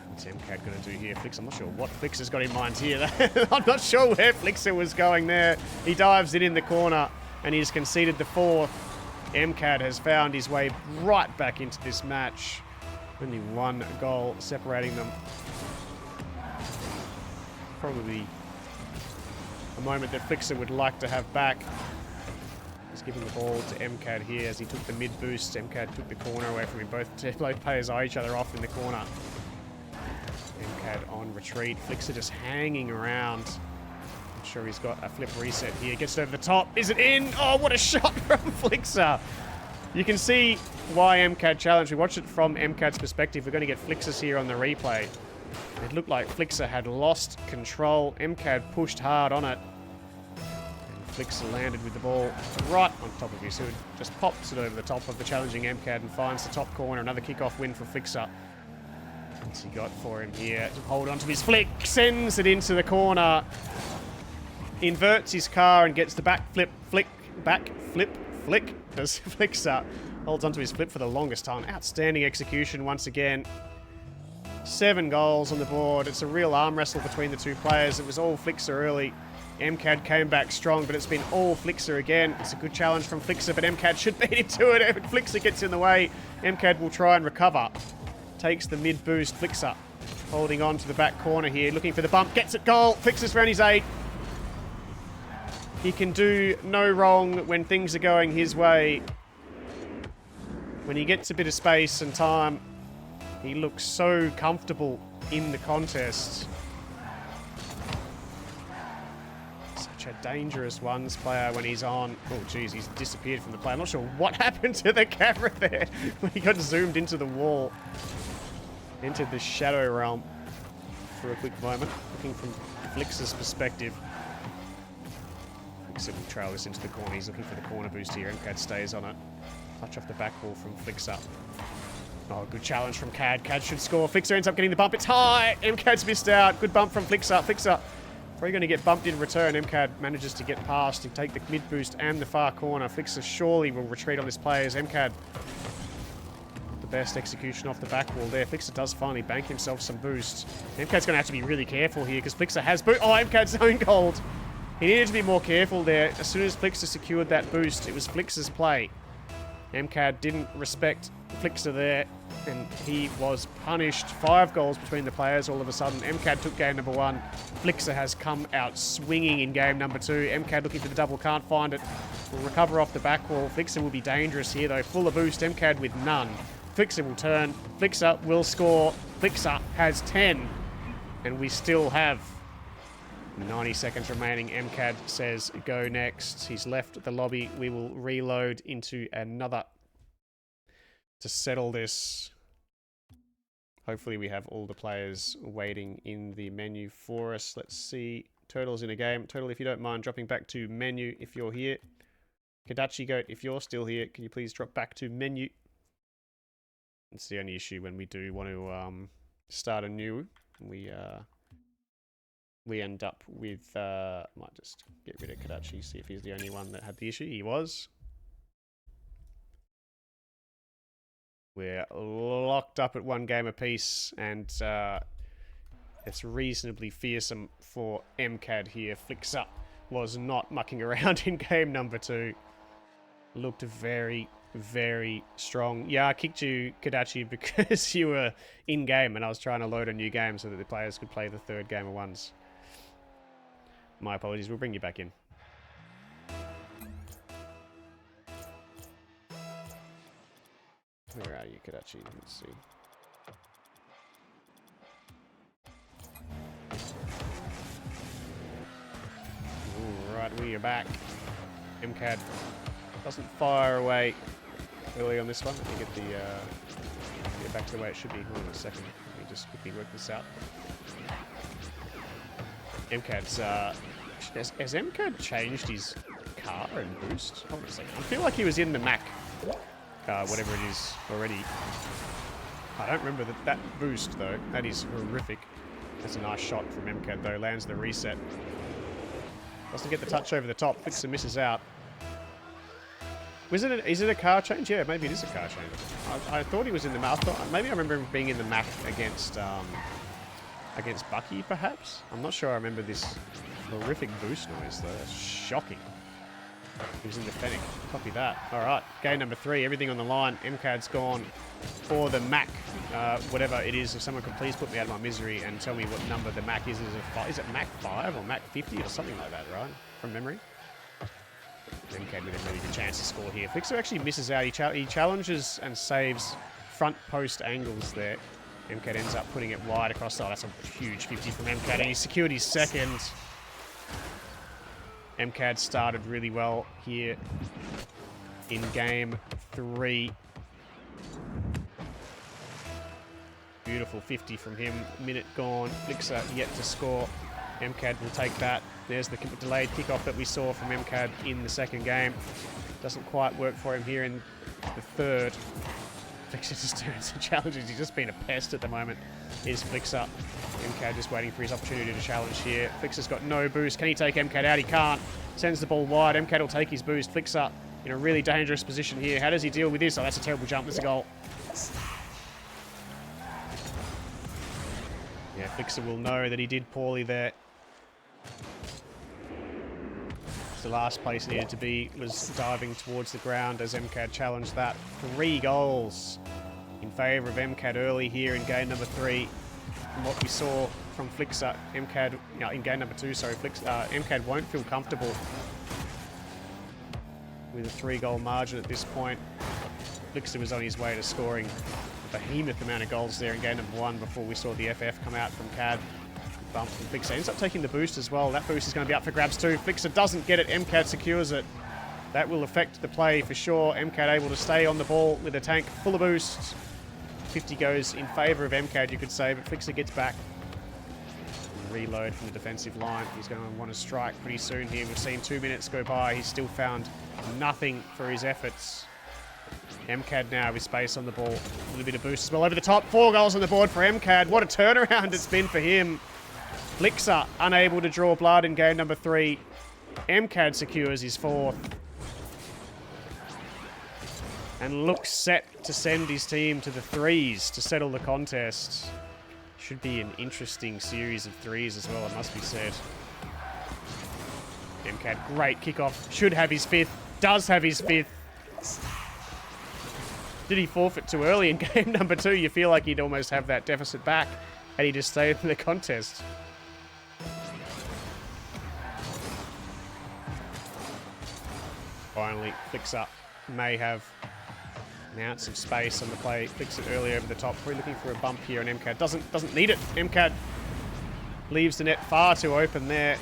What's mKaD going to do here? Flikza, I'm not sure what Flikza's got in mind here. I'm not sure where Flikza was going there. He dives it in the corner and he's conceded the 4th. mKaD has found his way right back into this match. Only 1 goal separating them. Probably a moment that Flikza would like to have back. He's giving the ball to mKaD here as he took the mid boost. mKaD took the corner away from him. Both players eye each other off in the corner. mKaD on retreat. Flikza just hanging around. I'm sure he's got a flip reset here. Gets it over the top. Is it in? Oh, what a shot from Flikza. You can see why mKaD challenged. We watched it from mKaD's perspective. We're going to get Flikza's here on the replay. It looked like Flikza had lost control. mKaD pushed hard on it. And Flikza landed with the ball right on top of his hood. Just pops it over the top of the challenging mKaD and finds the top corner. Another kickoff win for Flikza. What's he got for him here? To hold on to his flick. Sends it into the corner. Inverts his car and gets the back flip, flick, flick. As Flikza holds onto his flip for the longest time. Outstanding execution once again. 7 goals on the board. It's a real arm wrestle between the 2 players. It was all Flikza early. mKaD came back strong, but it's been all Flikza again. It's a good challenge from Flikza, but mKaD should beat him to it. If Flikza gets in the way, mKaD will try and recover. Takes the mid boost. Flikza holding on to the back corner here, looking for the bump. Gets it, goal. Flikza's round his 8. He can do no wrong when things are going his way. When he gets a bit of space and time, he looks so comfortable in the contest. Such a dangerous ones player when he's on. Oh, geez, he's disappeared from the play. I'm not sure what happened to the camera there when he got zoomed into the wall. Entered the shadow realm for a quick moment, looking from Flikza's perspective. Flikza will trail this into the corner. He's looking for the corner boost here. mKaD stays on it. Touch off the back wall from Flikza. Oh, good challenge from KaD. KaD should score. Flikza ends up getting the bump. It's high. mKaD's missed out. Good bump from Flikza. Flikza probably going to get bumped in return. mKaD manages to get past and take the mid boost and the far corner. Flikza surely will retreat on this play as mKaD. The best execution off the back wall there. Flikza does finally bank himself some boost. mKaD's going to have to be really careful here because Flikza has boost. Oh, mKaD's own gold. He needed to be more careful there. As soon as Flikza secured that boost, it was Flikza's play. mKaD didn't respect Flikza there, and he was punished. 5 goals between the players all of a sudden. mKaD took game number 1. Flikza has come out swinging in game number 2. mKaD looking for the double, can't find it. Will recover off the back wall. Flikza will be dangerous here though. Full of boost, mKaD with none. Flikza will turn. Flikza will score. Flikza has 10. And we still have 90 seconds remaining. mKaD says go next. He's left the lobby. We will reload into another to settle this. Hopefully we have all the players waiting in the menu for us. Let's see. Turtle's in a game. Turtle, if you don't mind dropping back to menu if you're here. KadachiGoat, if you're still here, can you please drop back to menu? It's the only issue when we do want to start anew. We end up with... might just get rid of Kadachi, see if he's the only one that had the issue. He was. We're locked up at 1 game apiece, and it's reasonably fearsome for mKaD here. Flikza was not mucking around in game number 2. Looked very, very strong. Yeah, I kicked you, Kadachi, because you were in-game, and I was trying to load a new game so that the players could play the 3rd game at once. My apologies, we'll bring you back in. Where are you, Kadachi? Let's see. Alright, we are back. mKaD doesn't fire away early on this one. Let me get the get back to the way it should be. Hold on a second. Let me just quickly work this out. mKaD's has mKaD changed his car and boost? Hold on a second. I feel like he was in the Mac whatever it is already. I don't remember that boost though. That is horrific. That's a nice shot from mKaD though. Lands the reset. Doesn't get the touch over the top. Flikza misses out. Is it a car change? Yeah, maybe it is a car change. I thought he was in the Mac. Maybe I remember him being in the Mac against Bucky, perhaps? I'm not sure I remember this horrific boost noise though. That's shocking. He was in the Fennec. Copy that. Alright, game number 3. Everything on the line. mKaD's gone for the Mac. Whatever it is, if someone could please put me out of my misery and tell me what number the Mac is. Is it Mac 5 or Mac 50 or something like that, right? From memory. mKaD with a really good chance to score here. Flikza actually misses out. He challenges and saves front post angles there. mKaD ends up putting it wide across. Oh, that's a huge 50 from mKaD. And he secured his 2nd. mKaD started really well here in game 3. Beautiful 50 from him. Minute gone. Flikza yet to score. mKaD will take that. There's the delayed kickoff that we saw from mKaD in the 2nd game. Doesn't quite work for him here in the 3rd. Flikza just turns and challenges. He's just been a pest at the moment. Here's Flikza. mKaD just waiting for his opportunity to challenge here. Flikza's got no boost. Can he take mKaD out? He can't. Sends the ball wide. mKaD will take his boost. Flikza in a really dangerous position here. How does he deal with this? Oh, that's a terrible jump. That's a goal. Yeah, Flikza will know that he did poorly there. The last place he needed to be was diving towards the ground as mKaD challenged that. 3 goals in favour of mKaD early here in game number 3. From what we saw from Flikza, mKaD, in game number 2, sorry, mKaD won't feel comfortable with a 3-goal margin at this point. Flikza was on his way to scoring a behemoth amount of goals there in game number 1 before we saw the FF come out from KAD. Bump from Flikza. Ends up taking the boost as well. That boost is going to be up for grabs too. Flikza doesn't get it. mKaD secures it. That will affect the play for sure. mKaD able to stay on the ball with a tank full of boosts. 50 goes in favour of mKaD, you could say, but Flikza gets back. Reload from the defensive line. He's going to want to strike pretty soon here. We've seen 2 minutes go by. He's still found nothing for his efforts. mKaD now with space on the ball. A little bit of boost as well over the top. 4 goals on the board for mKaD. What a turnaround it's been for him. Flikza unable to draw blood in game number 3. mKaD secures his 4th. And looks set to send his team to the 3s to settle the contest. Should be an interesting series of 3s as well, it must be said. mKaD, great kickoff. Should have his 5th. Does have his 5th. Did he forfeit too early in game number 2? You feel like he'd almost have that deficit back had he just stayed in the contest. Finally, Flikza may have an ounce of space on the play. Flicks it early over the top. We're looking for a bump here, and mKaD doesn't need it. mKaD leaves the net far too open there.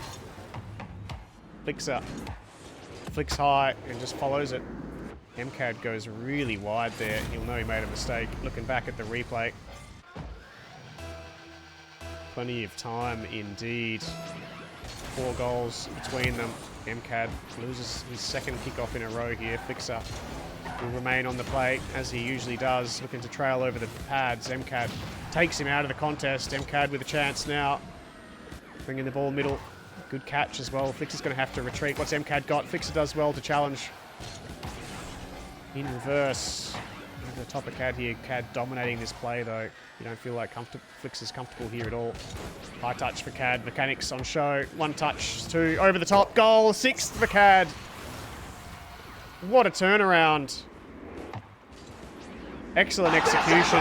Flikza flicks high and just follows it. mKaD goes really wide there. He'll know he made a mistake. Looking back at the replay. Plenty of time indeed. 4 goals between them. mKaD loses his 2nd kickoff in a row here. Flikza will remain on the plate, as he usually does, looking to trail over the pads. mKaD takes him out of the contest. mKaD with a chance now. Bringing the ball middle. Good catch as well. Flikza's going to have to retreat. What's mKaD got? Flikza does well to challenge. In reverse. Over the top of KaD here. KaD dominating this play, though. You don't feel like Flikza's comfortable here at all. High touch for KaD. Mechanics on show. 1 touch, 2. Over the top. Goal. 6th for KaD. What a turnaround. Excellent execution.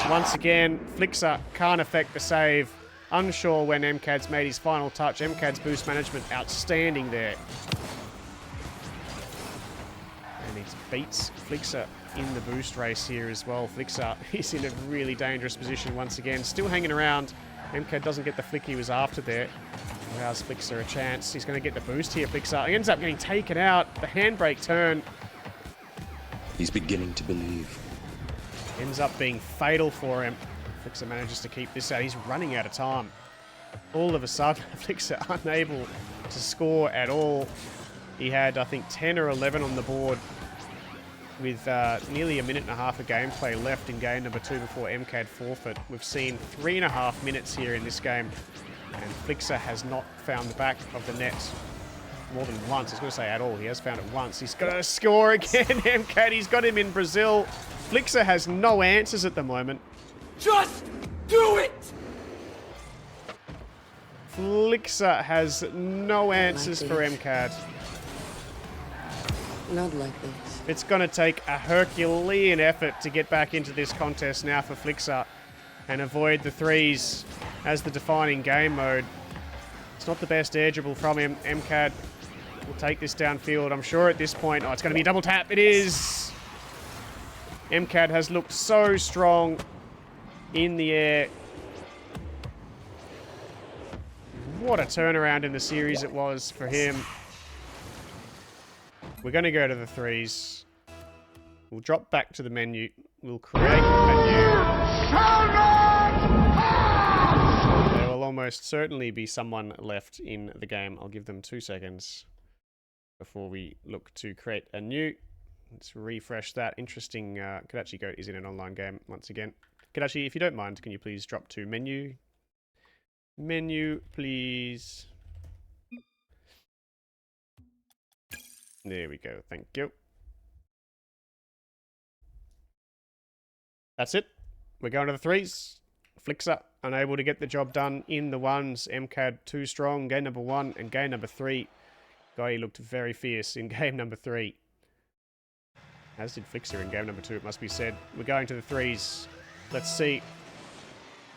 Once again, Flikza can't affect the save. Unsure when mKaD's made his final touch. mKaD's boost management outstanding there. And he beats Flikza in the boost race here as well. Flikza is in a really dangerous position once again. Still hanging around. mKaD doesn't get the flick he was after there. Allows Flikza a chance. He's going to get the boost here. Flikza ends up getting taken out. The handbrake turn. He's beginning to believe. Ends up being fatal for him. Flikza manages to keep this out. He's running out of time. All of a sudden, Flikza unable to score at all. He had, I think, 10 or 11 on the board with nearly a minute and a half of gameplay left in game number 2 before mKaD forfeit. We've seen 3.5 minutes here in this game, and Flikza has not found the back of the net more than once. I was going to say at all. He has found it once. He's got to score again. mKaD, he's got him in Brazil. Flikza has no answers at the moment. Just do it! Flikza has no answers for mKaD. Not like this. It's going to take a Herculean effort to get back into this contest now for Flikza and avoid the threes as the defining game mode. It's not the best air dribble from him. mKaD will take this downfield, I'm sure, at this point. Oh, it's going to be a double tap. It is! mKaD has looked so strong in the air. What a turnaround in the series it was for him. We're going to go to the threes. We'll drop back to the menu. We'll create a new. There will almost certainly be someone left in the game. I'll give them 2 seconds before we look to create a new. Let's refresh that. Interesting. KadachiGoat is in an online game once again. Kadachi, if you don't mind, can you please drop to menu? Menu, please. There we go. Thank you. That's it. We're going to the threes. Flikza unable to get the job done in the ones. mKaD too strong. Game number 1 and game number 3. Guy looked very fierce in game number 3. As did Flikza in game number 2, it must be said. We're going to the threes. Let's see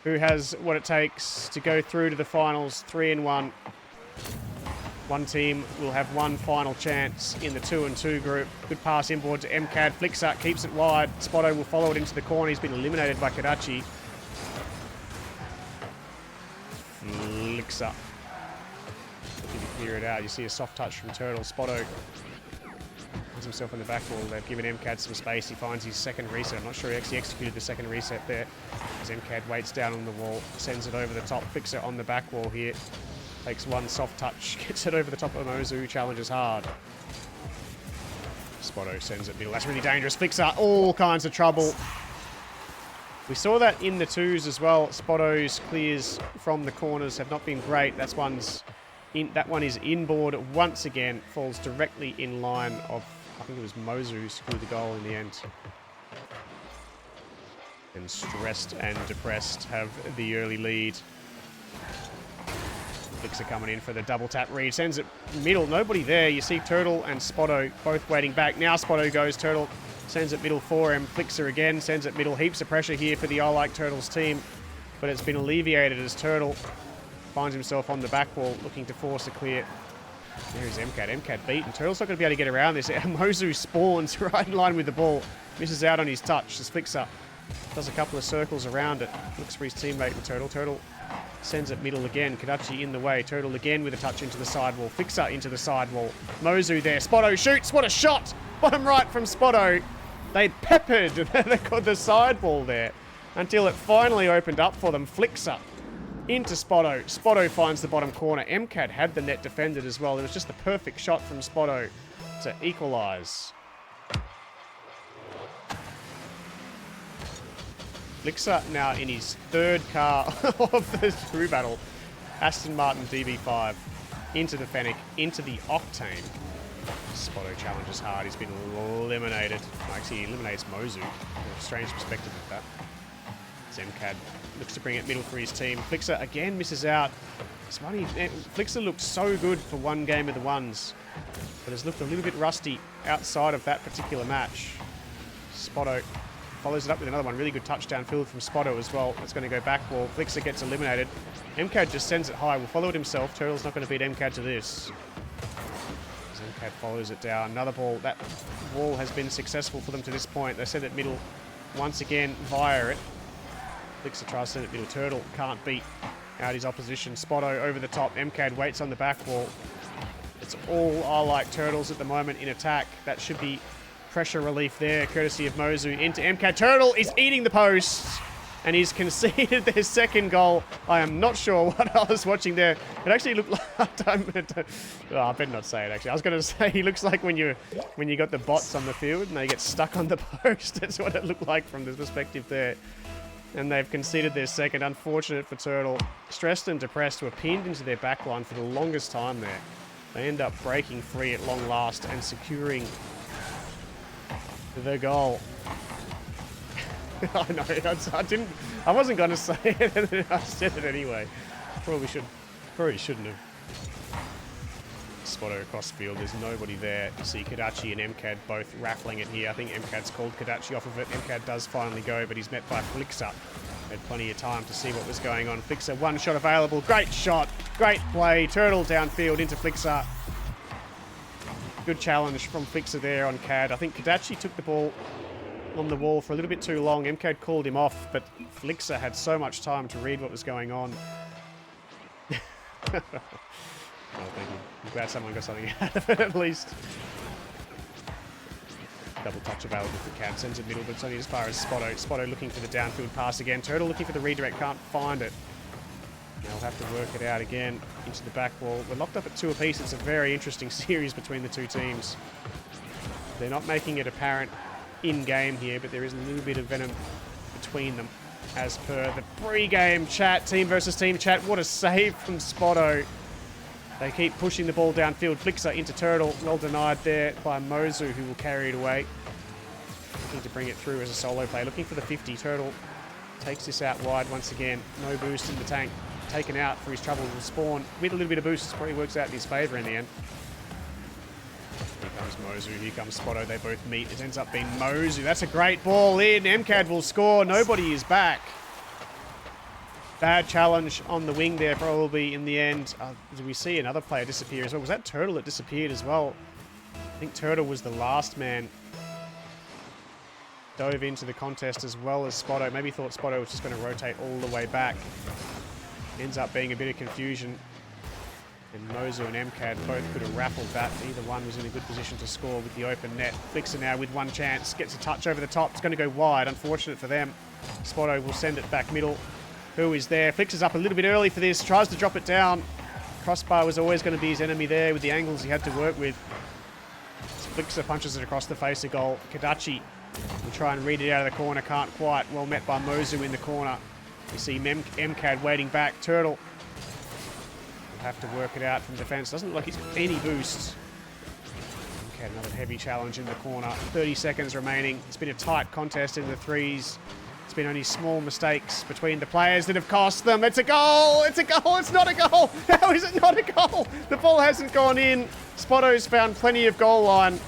who has what it takes to go through to the finals. 3-1. One team will have one final chance in the 2-2 group. Good pass inboard to mKaD. Flikza keeps it wide. Spotto will follow it into the corner. He's been eliminated by Kadachi. Flikza. Looking to clear it out. You see a soft touch from Turtle. Spotto finds himself on the back wall. They've given mKaD some space. He finds his second reset. I'm not sure he actually executed the second reset there. As mKaD waits down on the wall. Sends it over the top. Flikza on the back wall here. Takes one soft touch, gets it over the top of Mozu, challenges hard. Spotto sends it middle. That's really dangerous. Flikza, all kinds of trouble. We saw that in the 2s as well. Spotto's clears from the corners have not been great. That one is inboard once again. Falls directly in line of, I think it was Mozu who scored the goal in the end. And stressed and depressed have the early lead. Flikza coming in for the double tap read. Sends it middle. Nobody there. You see Turtle and Spotto both waiting back. Now Spotto goes. Turtle sends it middle for him. Flikza again. Sends it middle. Heaps of pressure here for the I Like Turtles team. But it's been alleviated as Turtle finds himself on the back wall looking to force a clear. There's mKaD. mKaD beaten. Turtle's not going to be able to get around this. Mozu spawns right in line with the ball. Misses out on his touch as Flikza does a couple of circles around it. Looks for his teammate with Turtle. Turtle sends it middle again. Kadachi in the way. Turtle again with a touch into the sidewall. Flikza into the sidewall. Mozu there. Spotto shoots. What a shot! Bottom right from Spotto. They peppered the sidewall there until it finally opened up for them. Flikza into Spotto. Spotto finds the bottom corner. mKaD had the net defended as well. It was just the perfect shot from Spotto to equalise. Flikza now in his third car of the crew battle. Aston Martin DB5 into the Fennec, into the Octane. Spotto challenges hard. He's been eliminated. Actually, he eliminates Mozu. A strange perspective of that. mKaD looks to bring it middle for his team. Flikza again misses out. It's funny, Flikza looked so good for one game of the ones, but has looked a little bit rusty outside of that particular match. Spotto follows it up with another one. Really good touchdown field from Spotto as well. It's going to go back wall. Flikza gets eliminated. mKaD just sends it high. Will follow it himself. Turtle's not going to beat mKaD to this. As mKaD follows it down. Another ball. That wall has been successful for them to this point. They send it middle once again via it. Flikza tries to send it middle. Turtle can't beat out his opposition. Spotto over the top. mKaD waits on the back wall. It's all I like Turtles at the moment in attack. That should be pressure relief there, courtesy of Mozu into mKaD. Turtle is eating the posts, and he's conceded their second goal. I am not sure what I was watching there. It actually looked like... I better not say it, actually. I was going to say he looks like when you got the bots on the field and they get stuck on the post. That's what it looked like from this perspective there. And they've conceded their second. Unfortunate for Turtle. Stressed and depressed, were pinned into their backline for the longest time there. They end up breaking free at long last and securing the goal. I know, I wasn't going to say it, and then I said it anyway. Probably shouldn't have. Spotto across the field, there's nobody there. You see Kadachi and mKaD both raffling it here. I think mKaD's called Kadachi off of it. mKaD does finally go, but he's met by Flikza. Had plenty of time to see what was going on. Flikza, one shot available. Great shot. Great play. Turtle downfield into Flikza. Good challenge from Flikza there on KaD. I think Kadachi took the ball on the wall for a little bit too long. mKaD called him off, but Flikza had so much time to read what was going on. Oh, thank you. I'm glad someone got something out of it at least. Double touch available for KaD. Sends it middle, but it's only as far as Spotto. Spotto looking for the downfield pass again. Turtle looking for the redirect, can't find it. They'll have to work it out again into the back wall. We're locked up at 2 apiece. It's a very interesting series between the two teams. They're not making it apparent in-game here, but there is a little bit of venom between them. As per the pre-game chat, team versus team chat. What a save from Spotto. They keep pushing the ball downfield. Flikza into Turtle. Well denied there by Mozu, who will carry it away. Looking to bring it through as a solo play. Looking for the 50. Turtle takes this out wide once again. No boost in the tank. Taken out for his trouble with Spawn. With a little bit of boost, probably works out in his favour in the end. Here comes Mozu. Here comes Spotto. They both meet. It ends up being Mozu. That's a great ball in. mKaD will score. Nobody is back. Bad challenge on the wing there, probably, in the end. Did we see another player disappear as well? Was that Turtle that disappeared as well? I think Turtle was the last man. Dove into the contest as well as Spotto. Maybe thought Spotto was just going to rotate all the way back. Ends up being a bit of confusion. And Mozu and mKaD both could have raffled that. Either one was in a good position to score with the open net. Flikza now with one chance. Gets a touch over the top. It's going to go wide. Unfortunate for them. Spotto will send it back middle. Who is there? Flikza's up a little bit early for this. Tries to drop it down. Crossbar was always going to be his enemy there with the angles he had to work with. Flikza punches it across the face of goal. Kadachi will try and read it out of the corner. Can't quite. Well met by Mozu in the corner. You see mKaD waiting back. Turtle will have to work it out from defense. Doesn't look like he's got any boosts. mKaD, another heavy challenge in the corner. 30 seconds remaining. It's been a tight contest in the threes. It's been only small mistakes between the players that have cost them. It's a goal! It's a goal! It's not a goal! How is it not a goal? The ball hasn't gone in. Spotto's found plenty of goal line,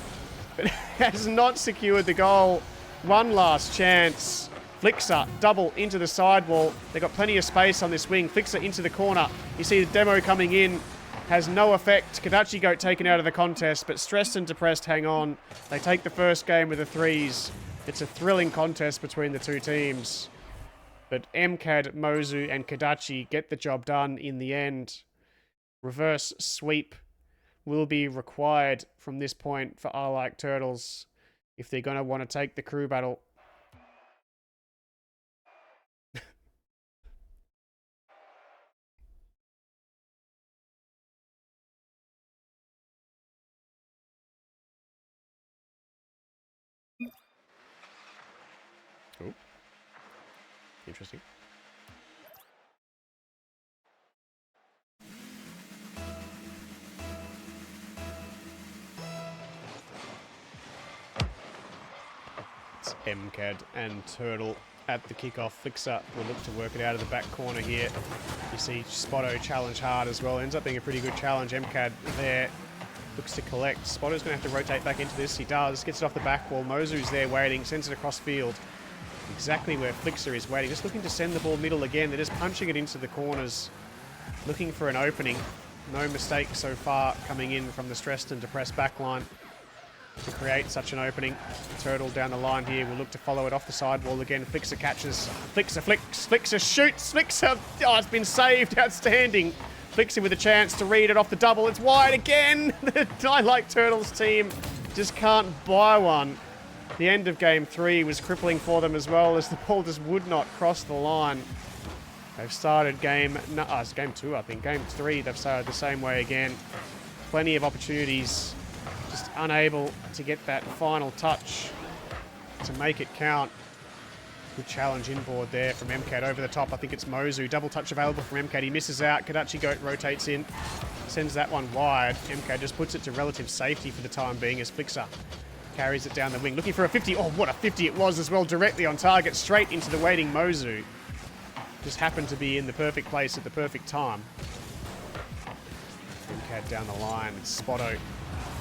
but has not secured the goal. One last chance. Flikza, double into the sidewall. They've got plenty of space on this wing. Flikza into the corner. You see the demo coming in. Has no effect. KadachiGoat taken out of the contest, but stressed and depressed hang on. They take the first game with the threes. It's a thrilling contest between the two teams. But mKaD, Mozu, and Kadachi get the job done in the end. Reverse sweep will be required from this point for I Like Turtles if they're going to want to take the crew battle. Cool. Interesting. It's mKaD and Turtle at the kickoff. Flikza will look to work it out of the back corner here. You see Spotto challenge hard as well. Ends up being a pretty good challenge. mKaD there looks to collect. Spotto's going to have to rotate back into this. He does. Gets it off the back wall. Mozu's there waiting. Sends it across field. Exactly where Flikza is waiting. Just looking to send the ball middle again. They're just punching it into the corners. Looking for an opening. No mistake so far coming in from the stressed and depressed backline to create such an opening. Turtle down the line here will look to follow it off the sidewall again. Flikza catches. Flikza flicks. Flikza shoots. Flikza. Oh, it's been saved. Outstanding. Flikza with a chance to read it off the double. It's wide again. I like Turtle's team. Just can't buy one. The end of game 3 was crippling for them as well, as the ball just would not cross the line. They've started it's game 2, I think. Game 3, they've started the same way again. Plenty of opportunities. Just unable to get that final touch to make it count. Good challenge inboard there from mKaD over the top. I think it's Mozu. Double touch available from mKaD. He misses out. KadachiGoat rotates in. Sends that one wide. mKaD just puts it to relative safety for the time being as Flikza carries it down the wing. Looking for a 50. Oh, what a 50 it was as well. Directly on target. Straight into the waiting Mozu. Just happened to be in the perfect place at the perfect time. mKaD down the line. It's Spotto.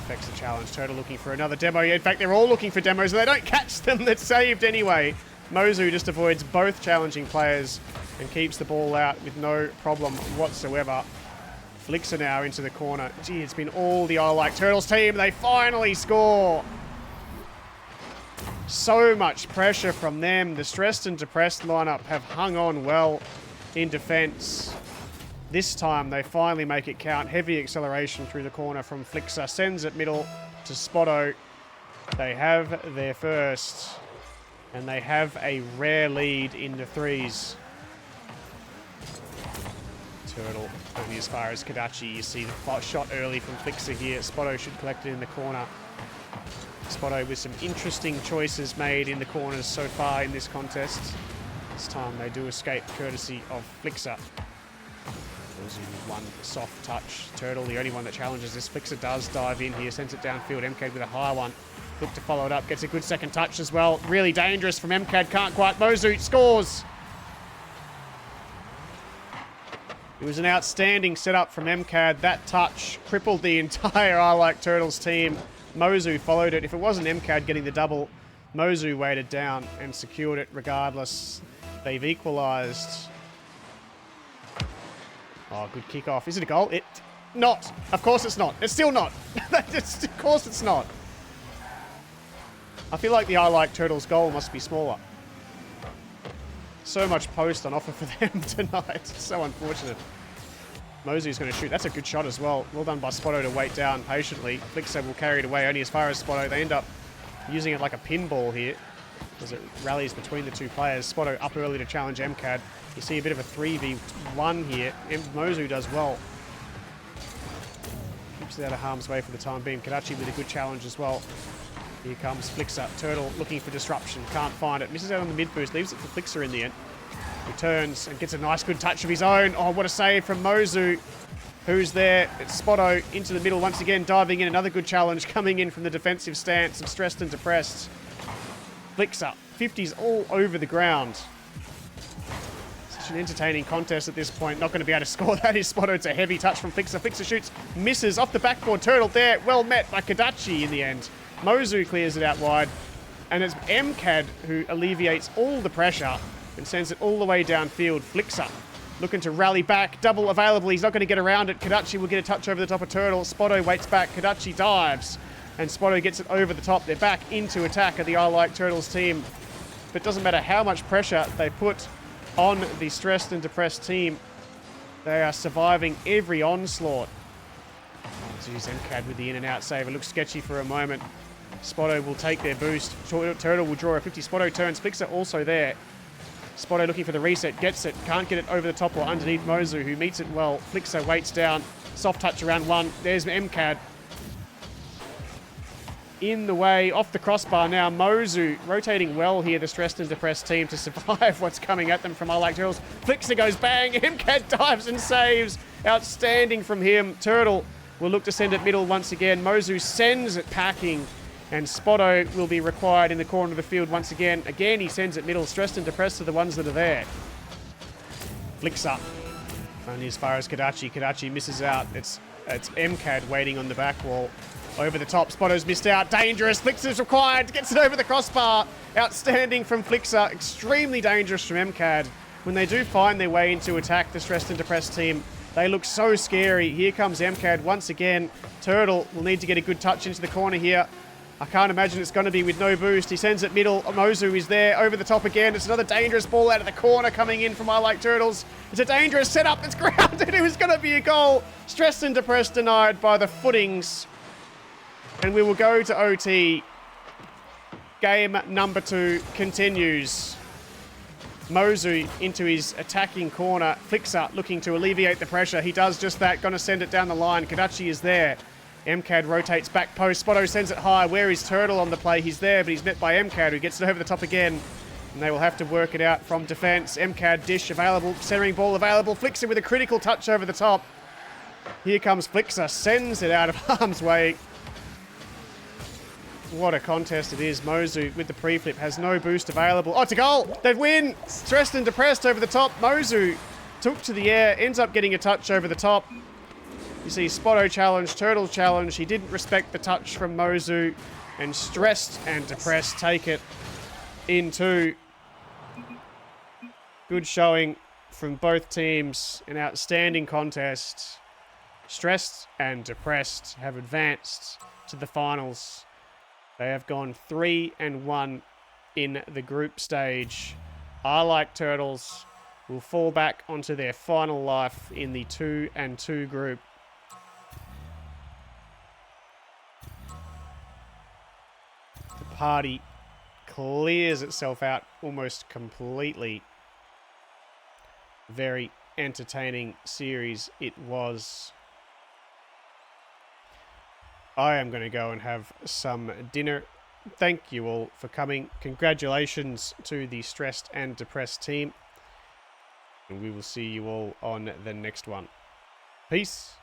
Affects the challenge. Turtle looking for another demo. In fact, they're all looking for demos. They don't catch them. That's saved anyway. Mozu just avoids both challenging players and keeps the ball out with no problem whatsoever. Flikza now into the corner. Gee, it's been all the I Like Turtles team. They finally score. So much pressure from them. The stressed and depressed lineup have hung on well in defense. This time they finally make it count. Heavy acceleration through the corner from Flikza. Sends it middle to Spotto. They have their first. And they have a rare lead in the threes. Turtle only as far as Kadachi. You see the shot early from Flikza here. Spotto should collect it in the corner. Spotto with some interesting choices made in the corners so far in this contest. This time they do escape courtesy of Flikza. One soft touch. Turtle, the only one that challenges this. Flikza does dive in here. Sends it downfield. mKaD with a high one. Look to follow it up. Gets a good second touch as well. Really dangerous from mKaD. Can't quite. Mozu scores. It was an outstanding setup from mKaD. That touch crippled the entire I Like Turtles team. Mozu followed it. If it wasn't mKaD getting the double, Mozu weighted down and secured it regardless. They've equalised. Oh, good kickoff. Is it a goal? Not. Of course it's not. It's still not. Of course it's not. I feel like the I Like Turtles goal must be smaller. So much post on offer for them tonight. It's so unfortunate. Mozu's going to shoot. That's a good shot as well. Well done by Spotto to wait down patiently. Flikza will carry it away only as far as Spotto. They end up using it like a pinball here as it rallies between the two players. Spotto up early to challenge mKaD. You see a bit of a 3v1 here. Mozu does well. Keeps it out of harm's way for the time being. Kadachi with a good challenge as well. Here comes Flikza. Turtle looking for disruption. Can't find it. Misses out on the mid boost. Leaves it for Flikza in the end. Returns and gets a nice good touch of his own. Oh, what a save from Mozu. Who's there? It's Spotto into the middle once again. Diving in. Another good challenge coming in from the defensive stance of stressed and depressed. Flikza. 50s all over the ground. Such an entertaining contest at this point. Not going to be able to score. That is Spotto. It's a heavy touch from Flikza. Flikza shoots. Misses off the backboard. Turtle there. Well met by Kadachi in the end. Mozu clears it out wide. And it's mKaD who alleviates all the pressure and sends it all the way downfield. Flikza looking to rally back. Double available. He's not going to get around it. Kadachi will get a touch over the top of Turtle. Spotto waits back. Kadachi dives. And Spotto gets it over the top. They're back into attack of the I Like Turtles team. But it doesn't matter how much pressure they put on the stressed and depressed team. They are surviving every onslaught. Geez, mKaD with the in and out save. It looks sketchy for a moment. Spotto will take their boost. Turtle will draw a 50. Spotto turns. Flikza also there. Spotto looking for the reset. Gets it. Can't get it over the top or underneath Mozu, who meets it well. Flikza waits down. Soft touch around one. There's mKaD. in the way, off the crossbar now. Mozu rotating well here, the stressed and depressed team, to survive what's coming at them from I Like Turtles. Flikza goes bang, mKaD dives and saves. Outstanding from him. Turtle will look to send it middle once again. Mozu sends it packing, and Spotto will be required in the corner of the field once again. Again, he sends it middle. Stressed and depressed are the ones that are there. Flikza. Only as far as Kadachi. Kadachi misses out. It's mKaD waiting on the back wall. Over the top, Spotto's missed out. Dangerous. Flikza's required. Gets it over the crossbar. Outstanding from Flikza. Extremely dangerous from mKaD. When they do find their way into attack, the stressed and depressed team, they look so scary. Here comes mKaD once again. Turtle will need to get a good touch into the corner here. I can't imagine it's going to be with no boost. He sends it middle. Mozu is there. Over the top again. It's another dangerous ball out of the corner coming in from I Like Turtles. It's a dangerous setup. It's grounded. It was going to be a goal. Stressed and depressed denied by the footings. And we will go to OT. Game number 2 continues. Mozu into his attacking corner. Flikza looking to alleviate the pressure. He does just that. Going to send it down the line. Kadachi is there. mKaD rotates back post. Spotto sends it high. Where is Turtle on the play? He's there, but he's met by mKaD, who gets it over the top again. And they will have to work it out from defense. mKaD dish available. Centering ball available. Flikza with a critical touch over the top. Here comes Flikza. Sends it out of harm's way. What a contest it is. Mozu with the pre-flip has no boost available. Oh, it's a goal! They win! Stressed and depressed over the top. Mozu took to the air, ends up getting a touch over the top. You see Spotto challenge, Turtle challenge. He didn't respect the touch from Mozu, and stressed and depressed take it in 2. Good showing from both teams. An outstanding contest. Stressed and depressed have advanced to the finals. They have gone 3-1 in the group stage. I Like Turtles will fall back onto their final life in the 2-2 group. The party clears itself out almost completely. Very entertaining series it was. I am going to go and have some dinner. Thank you all for coming. Congratulations to the stressed and depressed team. And we will see you all on the next one. Peace.